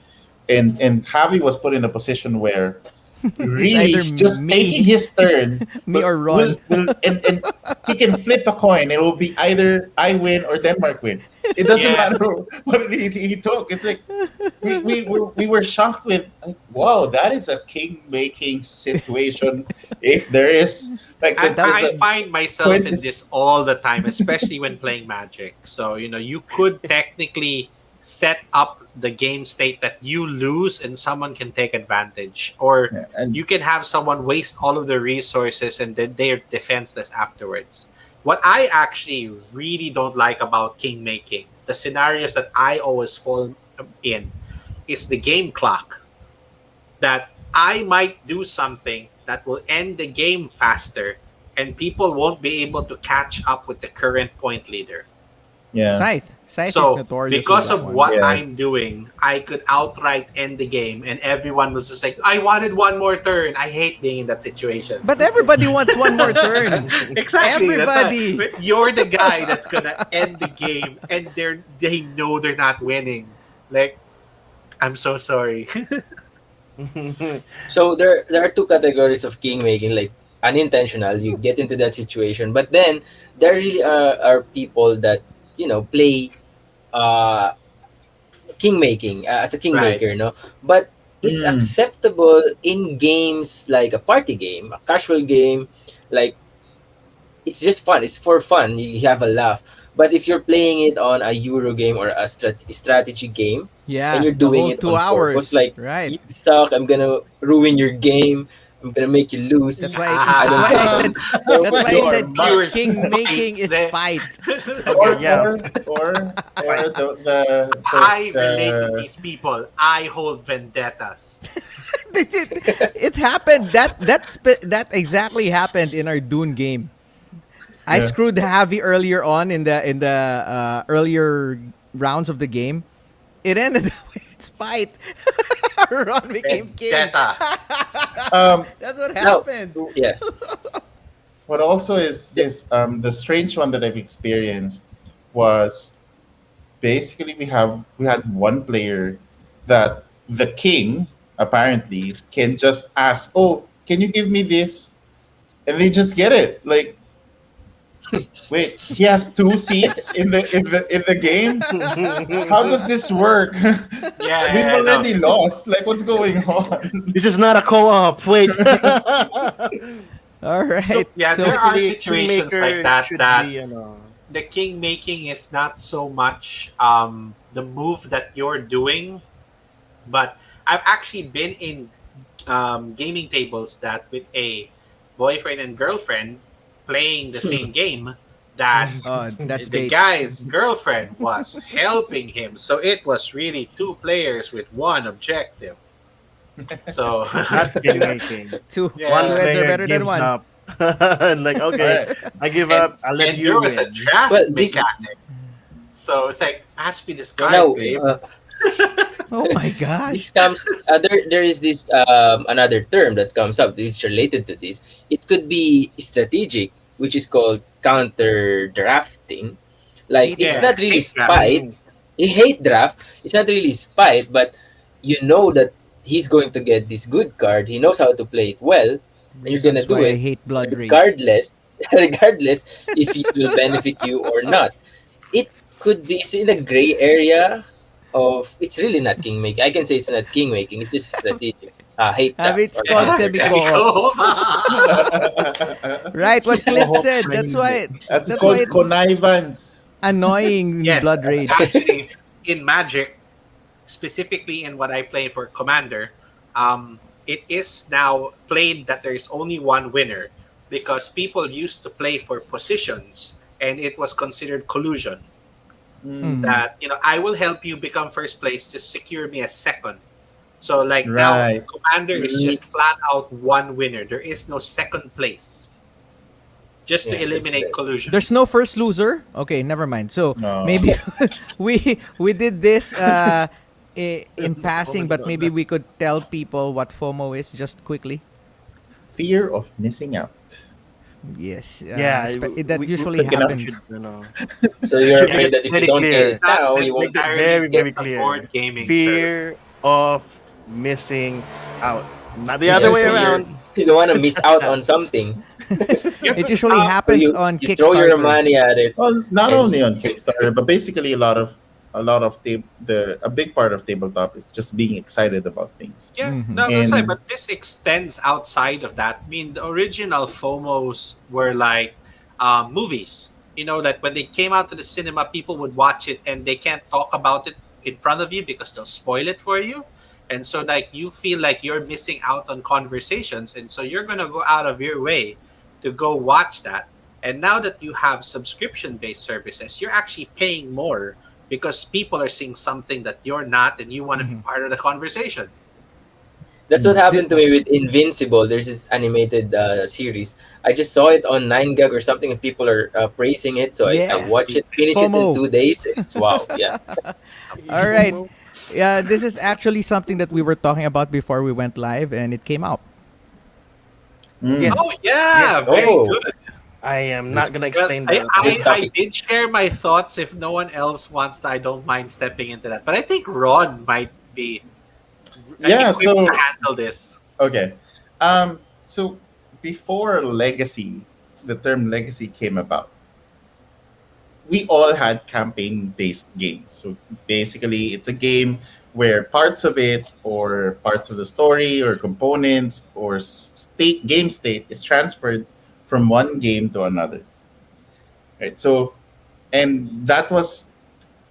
and Javi was put in a position where It's really either just taking me, his turn me or Ron. will and he can flip a coin. It will be either I win or Denmark wins. It doesn't Yeah. matter what he took. It's like we were shocked with like, wow, that is a king making situation. If there is like And That I the find myself point in is this all the time, especially when playing Magic. So, you could technically set up the game state that you lose and someone can take advantage. Or yeah, and you can have someone waste all of their resources and then they're defenseless afterwards. What I actually really don't like about king making, the scenarios that I always fall in, is the game clock. That I might do something that will end the game faster and people won't be able to catch up with the current point leader. yeah, Scythe is So, notorious with because that of one. what I'm yes. doing, I could outright end the game and everyone was just like, I wanted one more turn. I hate being in that situation. But everybody wants one more turn. Exactly. That's why Everybody. you're the guy that's gonna end the game and they know they're not winning. Like, I'm so sorry. so there are two categories of king making, like unintentional, you get into that situation, but then there really are people that play uh king making as a Right. kingmaker, no? But it's Mm. acceptable in games like a party game, a casual game, like it's just fun. It's for fun. You have a laugh. But if you're playing it on a Euro game or a strategy game, and Yeah, you're the doing whole it two on purpose, hours. like Right. you suck, I'm gonna ruin your game. I'm gonna make you lose. That's why. I That's don't why think I so. said. Oh So That's my why I Pure, god. said pure king spite. making is spite. Okay, Or Okay. yeah. or or or Fine. I relate to the these people. I hold vendettas. It happened. That exactly happened in our Dune game. I yeah. screwed Javi earlier on in the earlier rounds of the game. It ended with spite. Ron became king. Vendetta. That's what now, happened. yeah, What also is the- the strange one that I've experienced was basically we had one player that the king apparently can just ask, oh, can you give me this, and they just get it. Like Wait, he has two seats in the game. How does this work? We've Yeah, no. already lost. Like, what's going on? This is not a co-op. Wait. All So right. Yeah, there So are basically, situations like Kingmaker that should that be, you know. the king making is not so much the move that you're doing, but I've actually been in gaming tables that with a boyfriend and girlfriend playing the same game that that's the bait. guy's girlfriend was helping him. So it was really two players with one objective. So That's two, kingmaking. two One yeah, heads are player better than gives one. up. Like, All okay, right. I give and up. I'll let and there you was a win. draft Well, this mechanic. So it's like pass me this card, now babe. Oh my this gosh. comes there is this another term that comes up. This is related to this. It could be strategic, which is called counter drafting. Like Hate it's Yeah, draft. not really hate draft. spite. You hate draft. It's not really spite, but you know that he's going to get this good card. He knows how to play it well, and you're gonna Reasons do why I it hate Blood Rage. regardless, regardless if it will benefit you or not. It could be it's in a gray area of it's really not king making. I can say it's not king making. It's just strategic. Hate draft It's or called Yeah, counter semi draft. co-op. Right, what Clint Co-op said. friendly. That's That's why called it's connivance. annoying in Yes, Blood Rage. actually, in Magic, specifically in what I play for Commander, it is now played that there is only one winner because people used to play for positions and it was considered collusion. Mm, Mhm. That I will help you become first place, just secure me a second. So like now, right. Commander is Mm, just flat out one winner. There is no second place, just to yeah, that's eliminate correct. collusion. There's no first loser. Okay, never mind. So No. maybe we did this in passing, but maybe we could tell people what FOMO is just quickly. Fear of missing out. Yes, Yeah, that usually cannot- happens. should, you know. So you're Should make afraid it that if you very don't get clear. it Not now, you Let's make won't. that necessarily very, very a clear. board gaming term. Fear of missing out. Not the other Yeah, way so around. you don't want to miss out on something. Yep. It usually So happens on you throw your Kickstarter. money at it, Well, not and only on Kickstarter, but basically a big part of tabletop is just being excited about things. Yeah, Mhm. no, that's right. And But this extends outside of that. I mean, the original FOMOs were like movies. That when they came out to the cinema, people would watch it and they can't talk about it in front of you because they'll spoil it for you. And so, like, you feel like you're missing out on conversations. And so, you're going to go out of your way to go watch that. And now that you have subscription based services, you're actually paying more because people are seeing something that you're not and you want to be Mhm. part of the conversation. that's what Di- happened to me with Invincible. There's this animated series. I just saw it on 9gag or something, and people are praising it. So I Yeah, watched it, finished it in FOMO. 2 days. It's wow, yeah. All right. Yeah, this is actually something that we were talking about before we went live, and it came out. Yes. Oh yeah, very Oh. good. I am not gonna Well, explain I, that. I, Good I topic. did share my thoughts. If no one else wants to, I don't mind stepping into that. But I think Ron might be Yeah, equipped so to handle this. okay. So before legacy, the term legacy came about, we all had campaign based games. So basically, it's a game where parts of it, or parts of the story, or components, or game state is transferred from one game to another. Right. So, and that was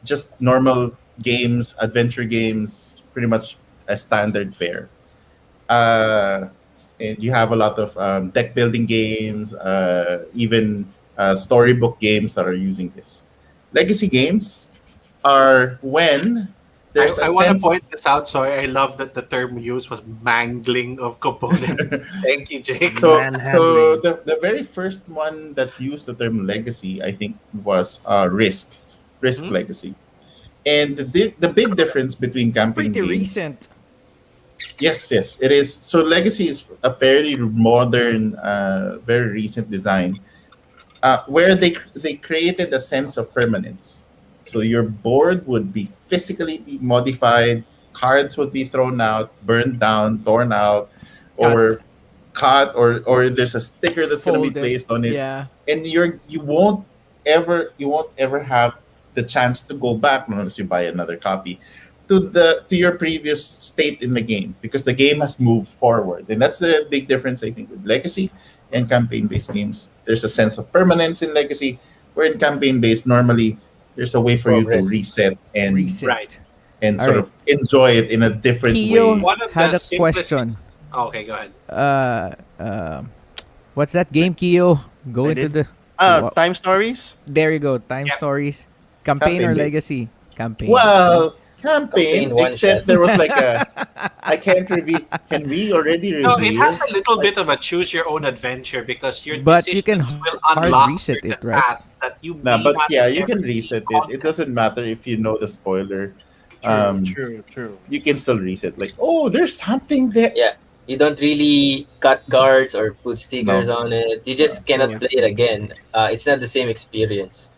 just normal games, adventure games, pretty much a standard fare. Uh, and you have a lot of deck building games, even storybook games that are using this. Legacy games are when I, there's a I want to sense. point this out. Sorry, I love that the term used was mangling of components. Thank you, Jake. So Manhandling. the very first one that used the term legacy, I think, was Risk Hmm? Legacy. And the big difference between It's campaign pretty games. recent. Yes, it is. So Legacy is a fairly modern, very recent design, where they created a sense of permanence. So your board would be physically be modified, cards would be thrown out, burned down, torn out, Cut. or cut, or there's a sticker that's gonna be Folded. placed on it, Yeah. and you won't ever have the chance to go back unless you buy another copy to your previous state in the game, because the game has moved forward. And that's the big difference, I think, with legacy and campaign based games. There's a sense of permanence in legacy, where in campaign based, normally there's a way for you to Progress. reset Right. Reset. and All sort right. of enjoy it in a different Kyo way. One of had the a simplest. question. Okay, go ahead. Uh, what's that game, Kyo? Go I into did. the. Wha- Time stories. There you go. Time Yep. stories. Campaign or Campaign based. legacy? Campaign. See? Well, campaign, Campaign one except shot. there was like a I can't reveal. Can we already No, it has reveal? a little bit of a choose your own adventure because your But you can decisions will hard unlock reset certain it, right? paths that you Nah, may but not yeah, have you ever can seen reset it. It content. doesn't matter if you know the spoiler. True, Um, true, true. you can still reset. Like, oh, there's something there. Yeah, you don't really cut cards or put stickers No. on it. You Yeah. just So cannot it's play it still again. based. It's not the same experience.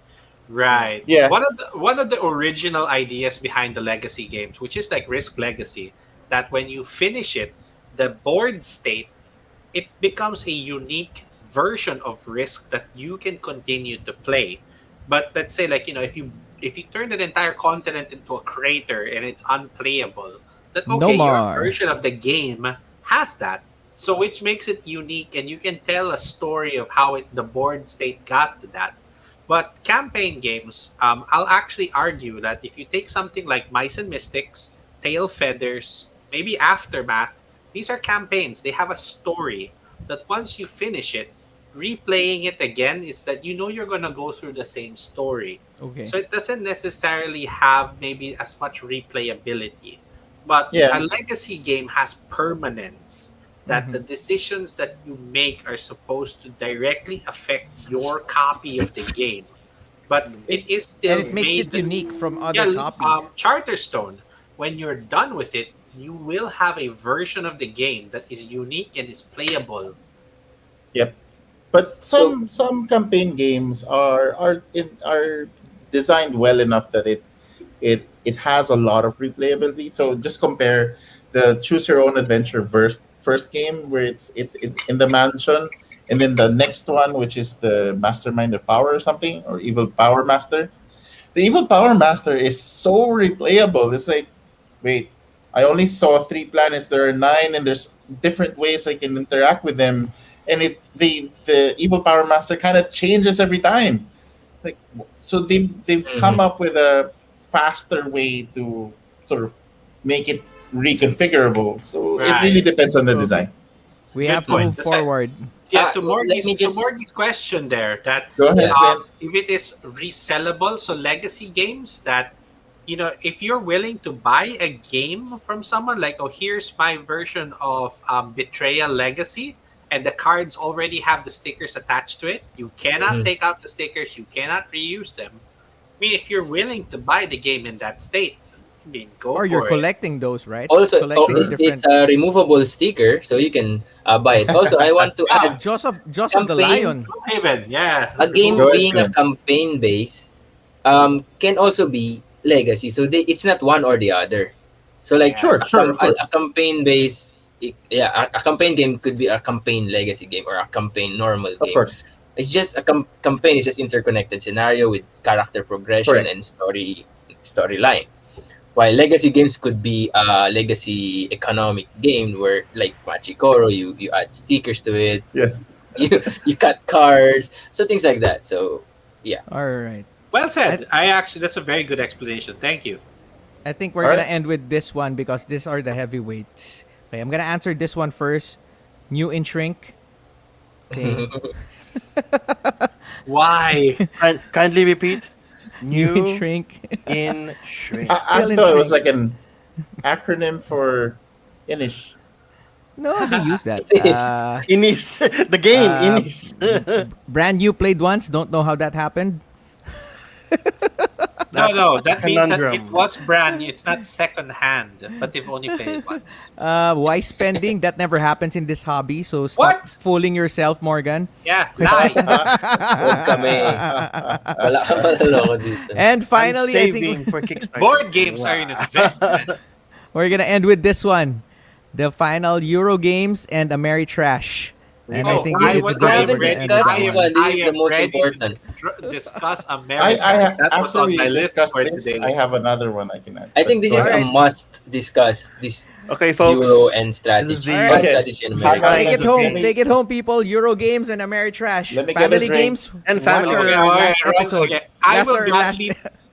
Right. Yeah. One of the original ideas behind the legacy games, which is like Risk Legacy, that when you finish it, the board state, it becomes a unique version of Risk that you can continue to play. But let's say, like, if you turn an entire continent into a crater and it's unplayable, that No okay, your more. version of the game has that. So which makes it unique, and you can tell a story of how the board state got to that. But campaign games, I'll actually argue that if you take something like Mice and Mystics, Tail Feathers, maybe Aftermath, these are campaigns. They have a story that once you finish it, replaying it again is that you know you're going to go through the same story. Okay. So it doesn't necessarily have maybe as much replayability. But Yeah. a legacy game has permanence, that the Mhm. decisions that you make are supposed to directly affect your copy of the game. But it is And still it makes made it that, unique from yeah, other copies. Charterstone, when you're done with it, you will have a version of the game that is unique and is playable. Yep. But So, some campaign games are designed well enough that it has a lot of replayability. So just compare the choose your own adventure first game, where it's in the mansion, and then the next one, which is the Mastermind of Power or something, or Evil Power Master. The Evil Power Master is so replayable. It's like, wait, I only saw three planets. There are nine, and there's different ways I can interact with them. And the Evil Power Master kind of changes every time. Like, so they've come mhm. up with a faster way to sort of make it reconfigurable. So it really Right. depends on the Okay. design. We Good have to point. move Mm. forward. Yeah, to Let Morgie's me to just. Morgie's question there, that Go ahead, Yeah. Glenn. if it is resellable, so legacy games, that if you're willing to buy a game from someone, like, oh, here's my version of Betrayal Legacy, and the cards already have the stickers attached to it, you cannot Mhm. take out the stickers, you cannot reuse them. I mean, if you're willing to buy the game in that state, I mean, go Or you're for it. collecting those, right? Also, Collecting Sure. it's different. a removable sticker, so you can buy it. Also, I want to Yeah, add Jaws of the campaign. Lion. Haven, yeah, A game Go ahead, being a Glenn. campaign base can also be legacy. So it's not one or the other. So like yeah, Sure, sure, of a course. campaign base, yeah, a campaign game could be a campaign legacy game or a campaign normal Of game. course. It's just campaign is just interconnected scenario with character progression Correct. and storyline. While legacy games could be a legacy economic game where like Machikoro, you add stickers to it, Yes. you cut cards, so things like that. So yeah. All right. well I said. I actually, that's a very good explanation. Thank you. I think All we're gonna right. end with this one because these are the heavyweights. Okay, I'm gonna answer this one first. New in Shrink. Okay. Why? Kindly repeat. New in New Shrink. in shrink. I Still in thought it was shrink. like an acronym for Inish. No, they use that. It is. Inis. The game, Uh, Inis. Brand new played once. Don't know how that happened. No, That's no, a that means that it conundrum. was brand new. It's not second hand, but they've only played once. Why spending? That never happens in this hobby. So stop What? fooling yourself, Morgan. Yeah, lie. Huwag kami. Wala ka maloloko dito. And I'm finally, I think saving for Kickstarter. Board games are an investment. we're gonna end with this one. the final Euro games and Ameritrash. And I Oh, think I it's a was. good We I way am for haven't to ready. end with discussed that I this am. one. one. I This is the am most ready to important. discuss Ameritrash. That was After on my we list discuss for this, I today. have another one I can add. I think But this go is All a ahead. right, must discuss. This Okay, Euro folks. and This is all strategy. right. the Fast Okay, strategy in hang on. Take America. it Let home. me Take it home, people. Euro games and Ameritrash. let me get a Family drink. games. and Watch family Okay, games. our all right, last all right, episode. okay. Last or last.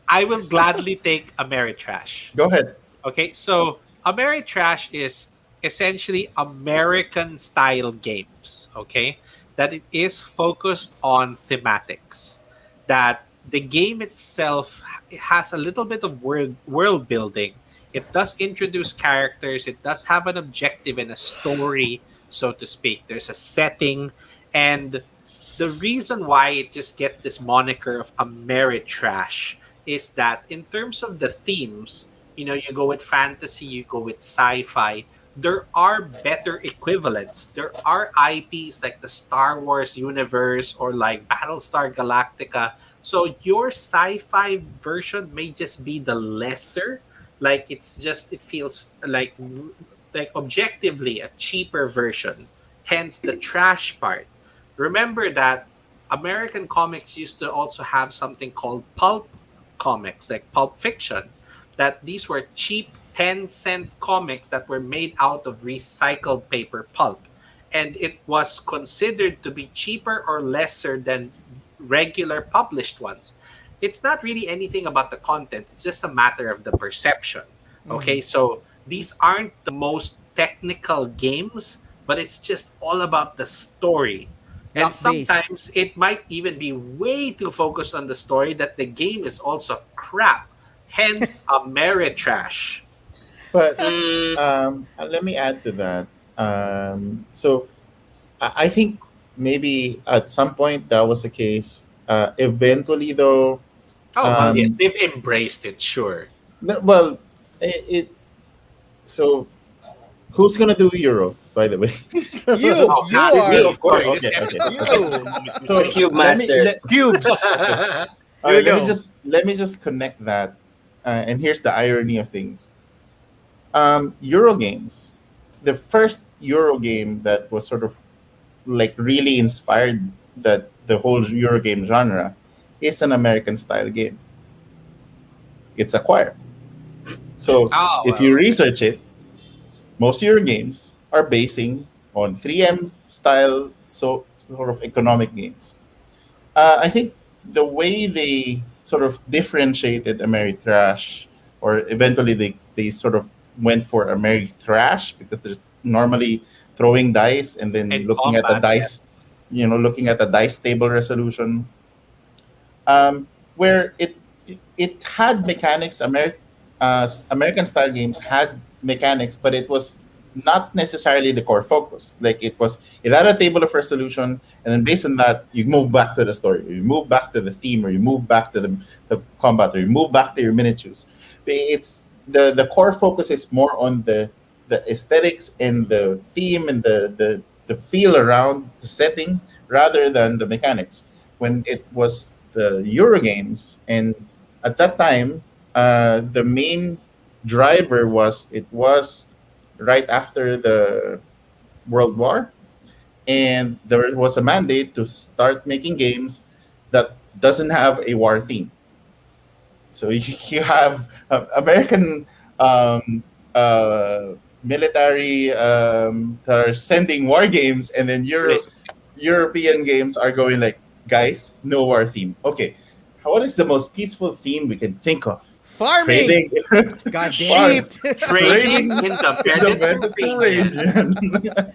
I will gladly take Ameritrash. Go ahead. Okay, so Ameritrash is essentially American style games. Okay, that it is focused on thematics. That the game itself has a little bit of world building. It does introduce characters. It does have an objective and a story, so to speak. There's a setting, and the reason why it just gets this moniker of Ameritrash is that in terms of the themes, you go with fantasy, you go with sci-fi. There are better equivalents. There are IPs like the Star Wars universe or like Battlestar Galactica. So your sci-fi version may just be the lesser. Like it feels like objectively a cheaper version. Hence the trash part. Remember that American comics used to also have something called pulp comics, like pulp fiction, that these were cheap 10-cent comics that were made out of recycled paper pulp. And it was considered to be cheaper or lesser than regular published ones. It's not really anything about the content, it's just a matter of the perception. Okay, so these aren't the most technical games, but it's just all about the story. And Luck base. sometimes it might even be way too focused on the story that the game is also crap. Hence, Ameritrash. But Mm, let me add to that. So I think maybe at some point that was the case. Eventually, though, Oh, well, yes, um, they've embraced it, sure. well, it so who's gonna do Euro, by the way? You, Oh, you not me, are. me. of Sorry, course. this Okay, okay, episode okay. begins the You. moment you The So say Cube let me Master. let Cubes. okay. All Here we right, go. let me just connect that, and here's the irony of things. Euro games, the first Euro game that was sort of like really inspired that the whole Euro game genre is an American style game. It's Acquire. So Oh, if you well, okay. research it, most Euro games are basing on 3M style, so sort of economic games. I think the way they sort of differentiated Ameritrash, or eventually they sort of went for Ameritrash because there's normally throwing dice and then And looking at the combat, dice, yes. looking at the dice table resolution, where it had mechanics. American style games had mechanics, but it was not necessarily the core focus. Like it had a table of resolution, and then based on that, you move back to the story, or you move back to the theme, or you move back to the combat, or you move back to your miniatures. It's the core focus is more on the aesthetics and the theme and the feel around the setting rather than the mechanics. When it was the Euro games, and at that time, the main driver was right after the World War, and there was a mandate to start making games that doesn't have a war theme. So you have American um, uh, military that are sending war games, and then Risk. European games are going like, guys, no war theme. Okay, what is the most peaceful theme we can think of? Farming. Trading, God damn farm, it. Trading trading in the in the Mediterranean. Mediterranean.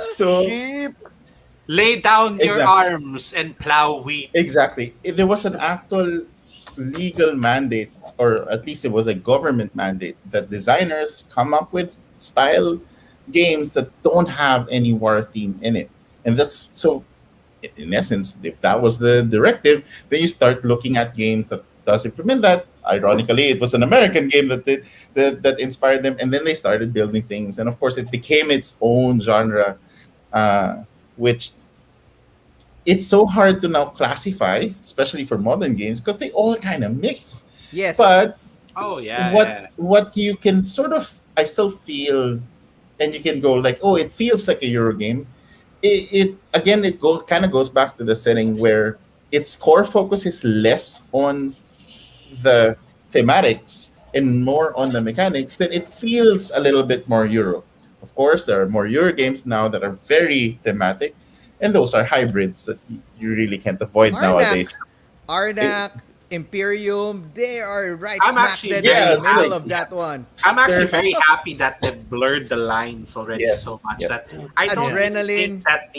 So Sheep. Lay down your exactly, arms and plow wheat. exactly. If there was an actual legal mandate, or at least it was a government mandate, that designers come up with style games that don't have any war theme in it. And that's so, in essence, if that was the directive, then you start looking at games that does implement that. Ironically, it was an American game that inspired them, and then they started building things, and of course, it became its own genre, which it's so hard to now classify, especially for modern games, because they all kind of mix. Yes. But Oh, yeah, what yeah. what you can sort of I still feel, and you can go like, oh, it feels like a Euro game. It again, kind of goes back to the setting where its core focus is less on the thematics and more on the mechanics. Then it feels a little bit more Euro. Of course, there are more Euro games now that are very thematic, and those are hybrids that you really can't avoid Arnak, nowadays. It, Arnak, Imperium, they are right I'm smack actually dead in very the yes, middle like of happy. that one. I'm actually they're very happy that they've blurred the lines already yes, so much yep, that I don't Yeah. really think Adrenaline. that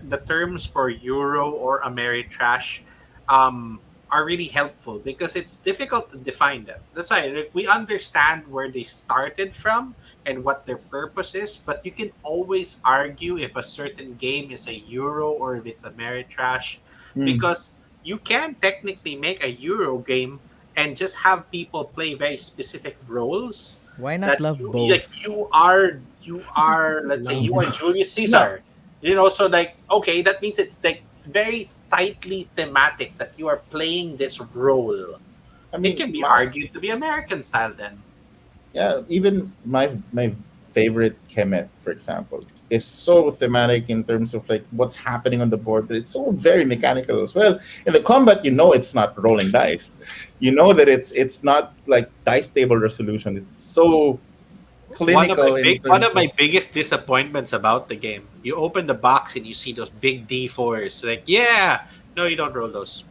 the terms for Euro or Ameritrash um, are really helpful because it's difficult to define them. That's why like, we understand where they started from and what their purpose is, but you can always argue if a certain game is a Euro or if it's Ameritrash mm, because you can technically make a Euro game and just have people play very specific roles Why not that love you like both? you are let's say you are Julius no. Caesar, so like okay, that means it's like very tightly thematic that you are playing this role. I It mean, can be argued to be American style then. yeah, even my favorite Kemet, for example, is so thematic in terms of like what's happening on the board, but it's so very mechanical as well. In the combat, you know it's not rolling dice. You know that it's not like dice table resolution. It's so clinical in One of terms my of biggest disappointments about the game, you open the box and you see those big D4s. Like, yeah, no, you don't roll those.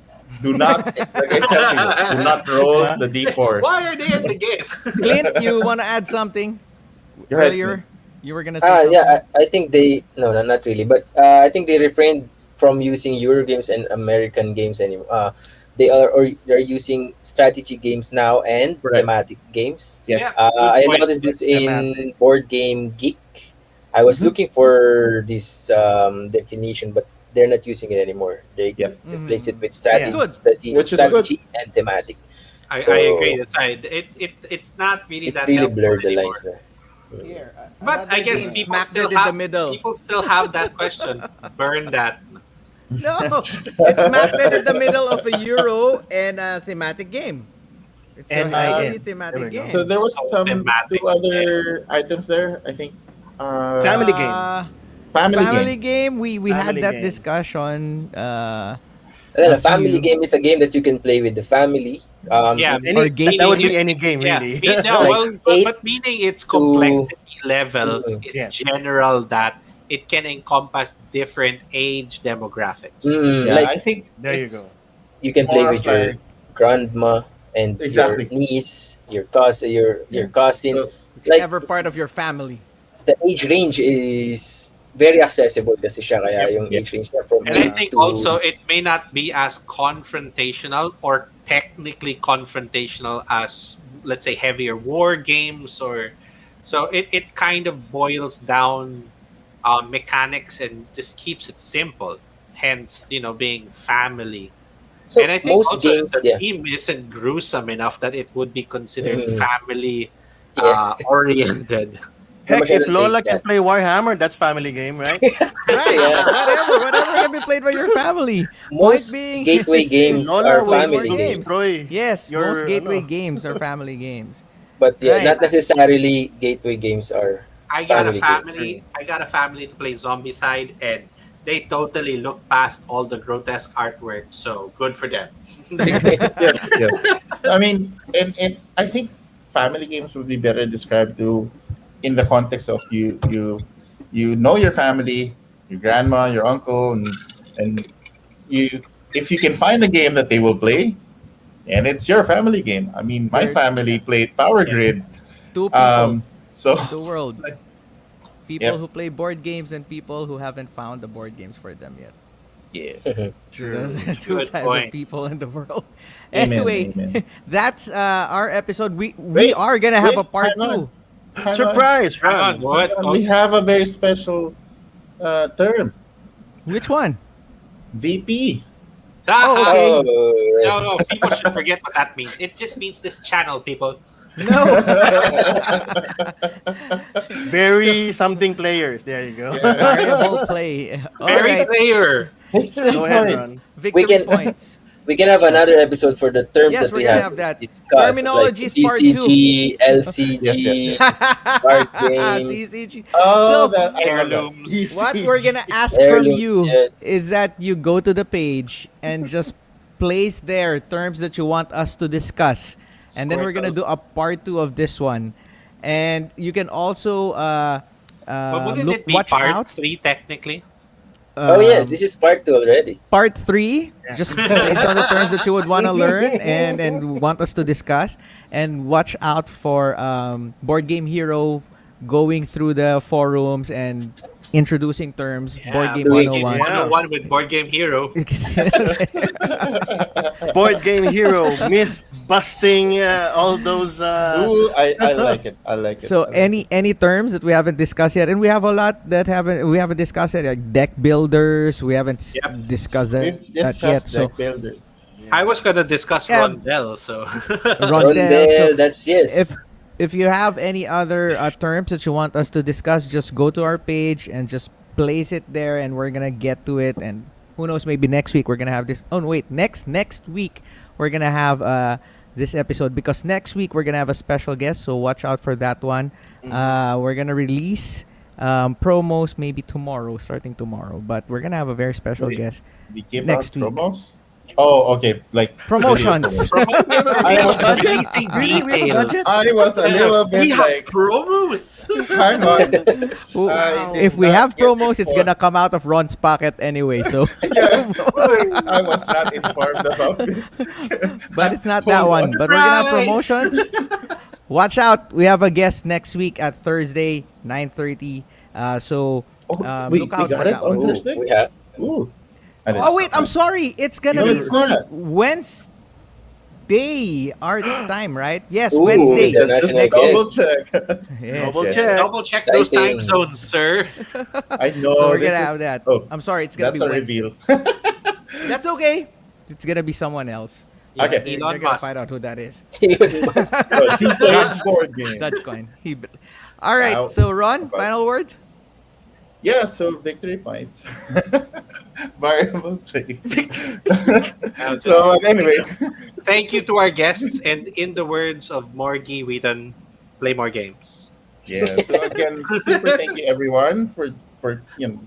do not, like I tell people, do not roll Yeah. the d4s. Why are they in the game? Clint, you want to add something Go ahead, Clint. earlier? You were gonna say Yeah, something. I think they no, no, not really, but I think they refrained from using Euro games and American games anymore. They're using strategy games now and Correct. thematic games. Yeah, Yes. good I point. noticed this Yes, thematic. in Board Game Geek. I was Mhm. looking for this definition, but they're not using it anymore. They Yep. replace it Mhm. with That's Yeah. good. Which is good. strategy and thematic. I agree. So That's right. It's not really it that really helpful blurred the lines anymore. now. Mm. Here, But I another guess game smack dead in the middle. people still have that question. Burn that. No, it's smack dead in the middle of a Euro and a thematic game. It's a And my Uh, heavily games. There thematic we go. so game. there was So two thematic. Yes. other items there. I think Family game. family Family game. game. We had Family that game. discussion. Well, A a family few game is a game that you can play with the family. Yeah, or Any It's that gateway would meaning be it, any game yeah, really. no, like well, eight but meaning its to complexity level mm, is Yes. general that it can encompass different age demographics. Yeah, like I think There you it's go. you can play more of with your like grandma and your exactly. niece, your Yeah. cousin. So Like whichever part of your family. the age range is very accessible kasi siya kaya Yep. yung yeah, age range niya from And I 8 Uh, think to also it may not be as confrontational or technically confrontational as, let's say, heavier war games or so it kind of boils down mechanics and just keeps it simple. Hence, being family. so And I think most also games, the yeah. theme isn't gruesome enough that it would be considered Mm, family yeah, oriented. na Heck, if masyadong take Lola can that. play Warhammer, that's family game, right? Right. Yeah. Whatever can be played by your family. Point Most being, gateway games Lola are play will board family will games. games. destroy Yes, most your gateway ano. games are family games. But yeah, Right. not necessarily gateway games are family games. I got a family to play Zombicide, and they totally look past all the grotesque artwork. So good for them. Like, yes, yes. I mean, and I think family games would be better described to in the context of you know your family, your grandma, your uncle, and you if you can find a game that they will play, and it's your family game. I mean, my There, family played Power yeah. Grid, two people so in the world. it's like, People yep, who play board games and people who haven't found the board games for them yet. yeah, So those are two Good types of point. people in the world. amen, Anyway, amen. that's our episode. We Wait, are gonna have a wait, part hang on, two. hang on, Surprise, Hang on, Ron. what? We have a very special term, Which one? VP. Oh, Haha. okay. Oh, No, yes. people should forget what that means. It just means this channel, people. No. Very something players. There you go. Variable play. All Very right. player. Victory Go ahead, points. Ron. Victory can- points. we can have another episode for the terms Yes, that we're we gonna have have that. discussed, like Terminologies part 2. TCG, Yes, yes, LCG, yes. card games, CCG. Oh, So, that I love that. Heirlooms. what we're gonna ask from heirlooms. you Yes. is that you go to the page and just place there terms that you want us to discuss, and then we're gonna do a part 2 of this one, and you can also But wouldn't look it be watch part out. 3 technically? Oh yes, Um, this is part 2 already. part 3, just based on the terms that you would want to learn and want us to discuss, and watch out for Board Game Hero going through the forums and introducing terms. Board Game Doing 101. 101 with Board Game Hero. Board Game Hero, myth busting, all those. Ooh, I like it. I like it. So I like any terms that we haven't discussed yet, and we have a lot that we haven't discussed yet, like deck builders. We haven't Yep. discussed it. that, We've that discussed yet. So deck builder. I was gonna discuss Yeah. Rondell, so Rondell. So Rondell, that's yes. if you have any other terms that you want us to discuss, just go to our page and just place it there, and we're gonna get to it. And who knows, maybe next week we're gonna have this. Oh no, wait, next week we're gonna have this episode, because next week we're gonna have a special guest. So watch out for that one. We're gonna release promos maybe tomorrow, starting tomorrow. But we're gonna have a very special Wait. guest. We give Next out week. promos. Oh, okay. Like Promotions. I was, releasing details. I was a little bit We have like, promos. hang on. Ooh, I did if we not have get promos, it's informed. gonna come out of Ron's pocket anyway. So, Yeah, I was not informed about this. but it's not that Hold one. on. But we're gonna have Surprise! promotions. Watch out! We have a guest next week at Thursday, 9:30. So Oh, look we out got for it that on one. Thursday? We have. Ooh. I didn't- Oh wait, I'm sorry. It's gonna No, be it's on not. Wednesday, our time, right? Yes, Ooh, Wednesday. international Just Next double guest. check. Yes. Double Yes. check. Double check those time Exciting. zones, sir. I know. So we're this gonna is- have that. Oh, I'm sorry. It's gonna that's be a Wednesday. reveal. That's okay. It's gonna be someone else. Yes, Okay. They're Elon gonna Musk. find out who that is. Elon Musk. So he plays board game. Dogecoin. All right. Wow. So Ron, About- final word. Yeah, so victory points. Variable play. I'll just- So anyway, Thank you to our guests, and in the words of Morgie Wheaton, play more games. yeah. So again, super thank you everyone for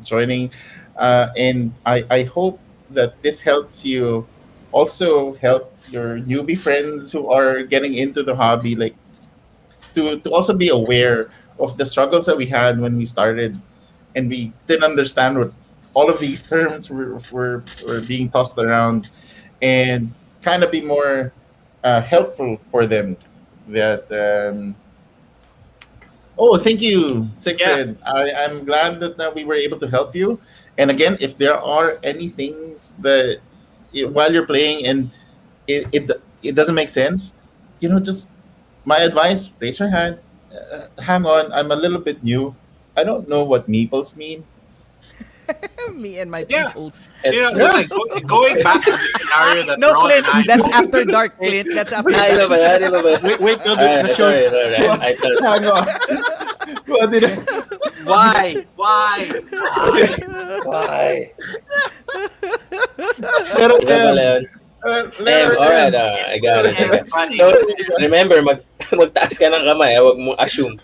joining, and I hope that this helps you also help your newbie friends who are getting into the hobby, like to also be aware of the struggles that we had when we started, and we didn't understand what all of these terms were being tossed around, and kind of be more helpful for them. That oh, thank you, Siegfried. I'm glad that we were able to help you. And again, if there are any things that while you're playing and it doesn't make sense, just my advice: raise your hand. Hang on, I'm a little bit new. I don't know what meeples mean. Me and my Yeah. peoples. You know, it's like going back to the scenario that No, Ron Clint. and I That's after dark, Clint. That's after Ay, dark. ba ba? Ay, ba ba? Wait till Ay, the show. sorry. I thought. Hang on. What did I? Why? Why? Pero, Iba pala yun. Alright, I got it. Everybody. So, remember, magtaas ka ng kamay, huwag mo assume.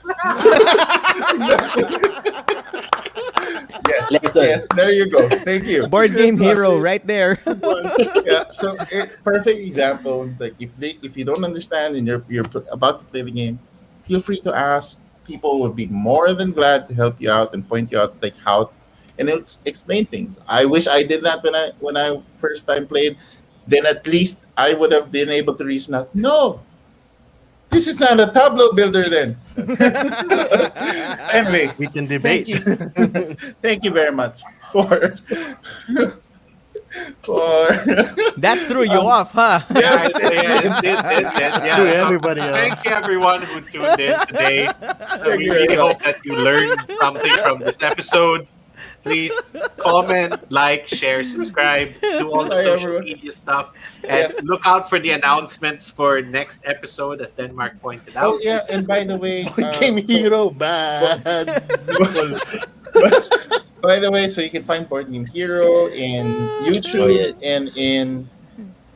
Yes, Lesson. yes, there you go. Thank you. Board Game Hero, right there. Yeah, so perfect example. Like if you don't understand and you're about to play the game, feel free to ask. People would be more than glad to help you out and point you out like how, and explain things. I wish I did that when I first time played. Then at least I would have been able to reason out. No, this is not a tableau builder. Then anyway, We can thank debate. you, thank you very much for That threw you off, huh? Yeah, it did. Yeah. To So, everybody else. thank you, everyone who tuned in today. We you really very hope that you learned something from this episode. Please comment, like, share, subscribe, do all the Bye, social everyone. media stuff, and Yes. look out for the announcements for next episode, as Denmark pointed Oh out. yeah, and by the way, Board Game Hero, bad. by the way, so you can find Board Game Hero in YouTube Oh, yes. and in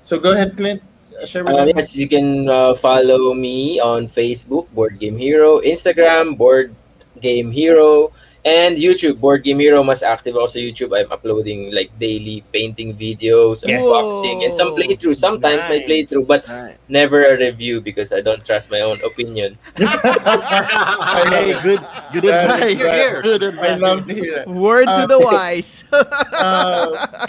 So go ahead, Clint. Share with them. Yes, you can follow me on Facebook, Board Game Hero, Instagram, Board Game Hero, and YouTube, Board Game Hero. Mas active also YouTube. I'm uploading like daily painting videos, Yes. unboxing, and some Whoa. playthrough. Sometimes my Nice. playthrough, but Nice. never a review because I don't trust my own opinion. I love Hey, it. good That is advice. Here. Good I love advice. to hear that. Word to the wise.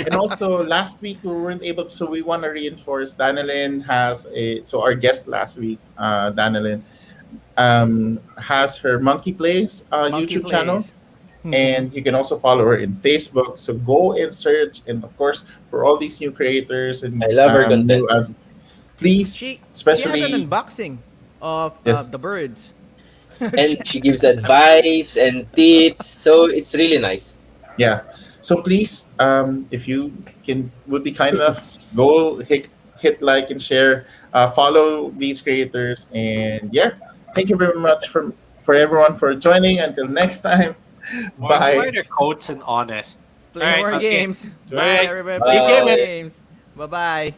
And also last week we weren't able to, so we want to reinforce Danilin has a, so our guest last week, Danilin, has her Monkey Plays Monkey YouTube channel, plays. Mm-hmm. and you can also follow her in Facebook. So go and search, and of course for all these new creators and I love her new, content. please, She had an especially unboxing of yes, the birds. And she gives advice and tips, so it's really nice. yeah. So please, if you can, would be kind enough, go hit like and share, follow these creators, and yeah, thank you very much for everyone for joining. Until next time, Why bye. are quotes and honest? All Play right. more Okay. games. Bye, Bye. everybody. Play Keep more Bye. gaming. games. Bye bye.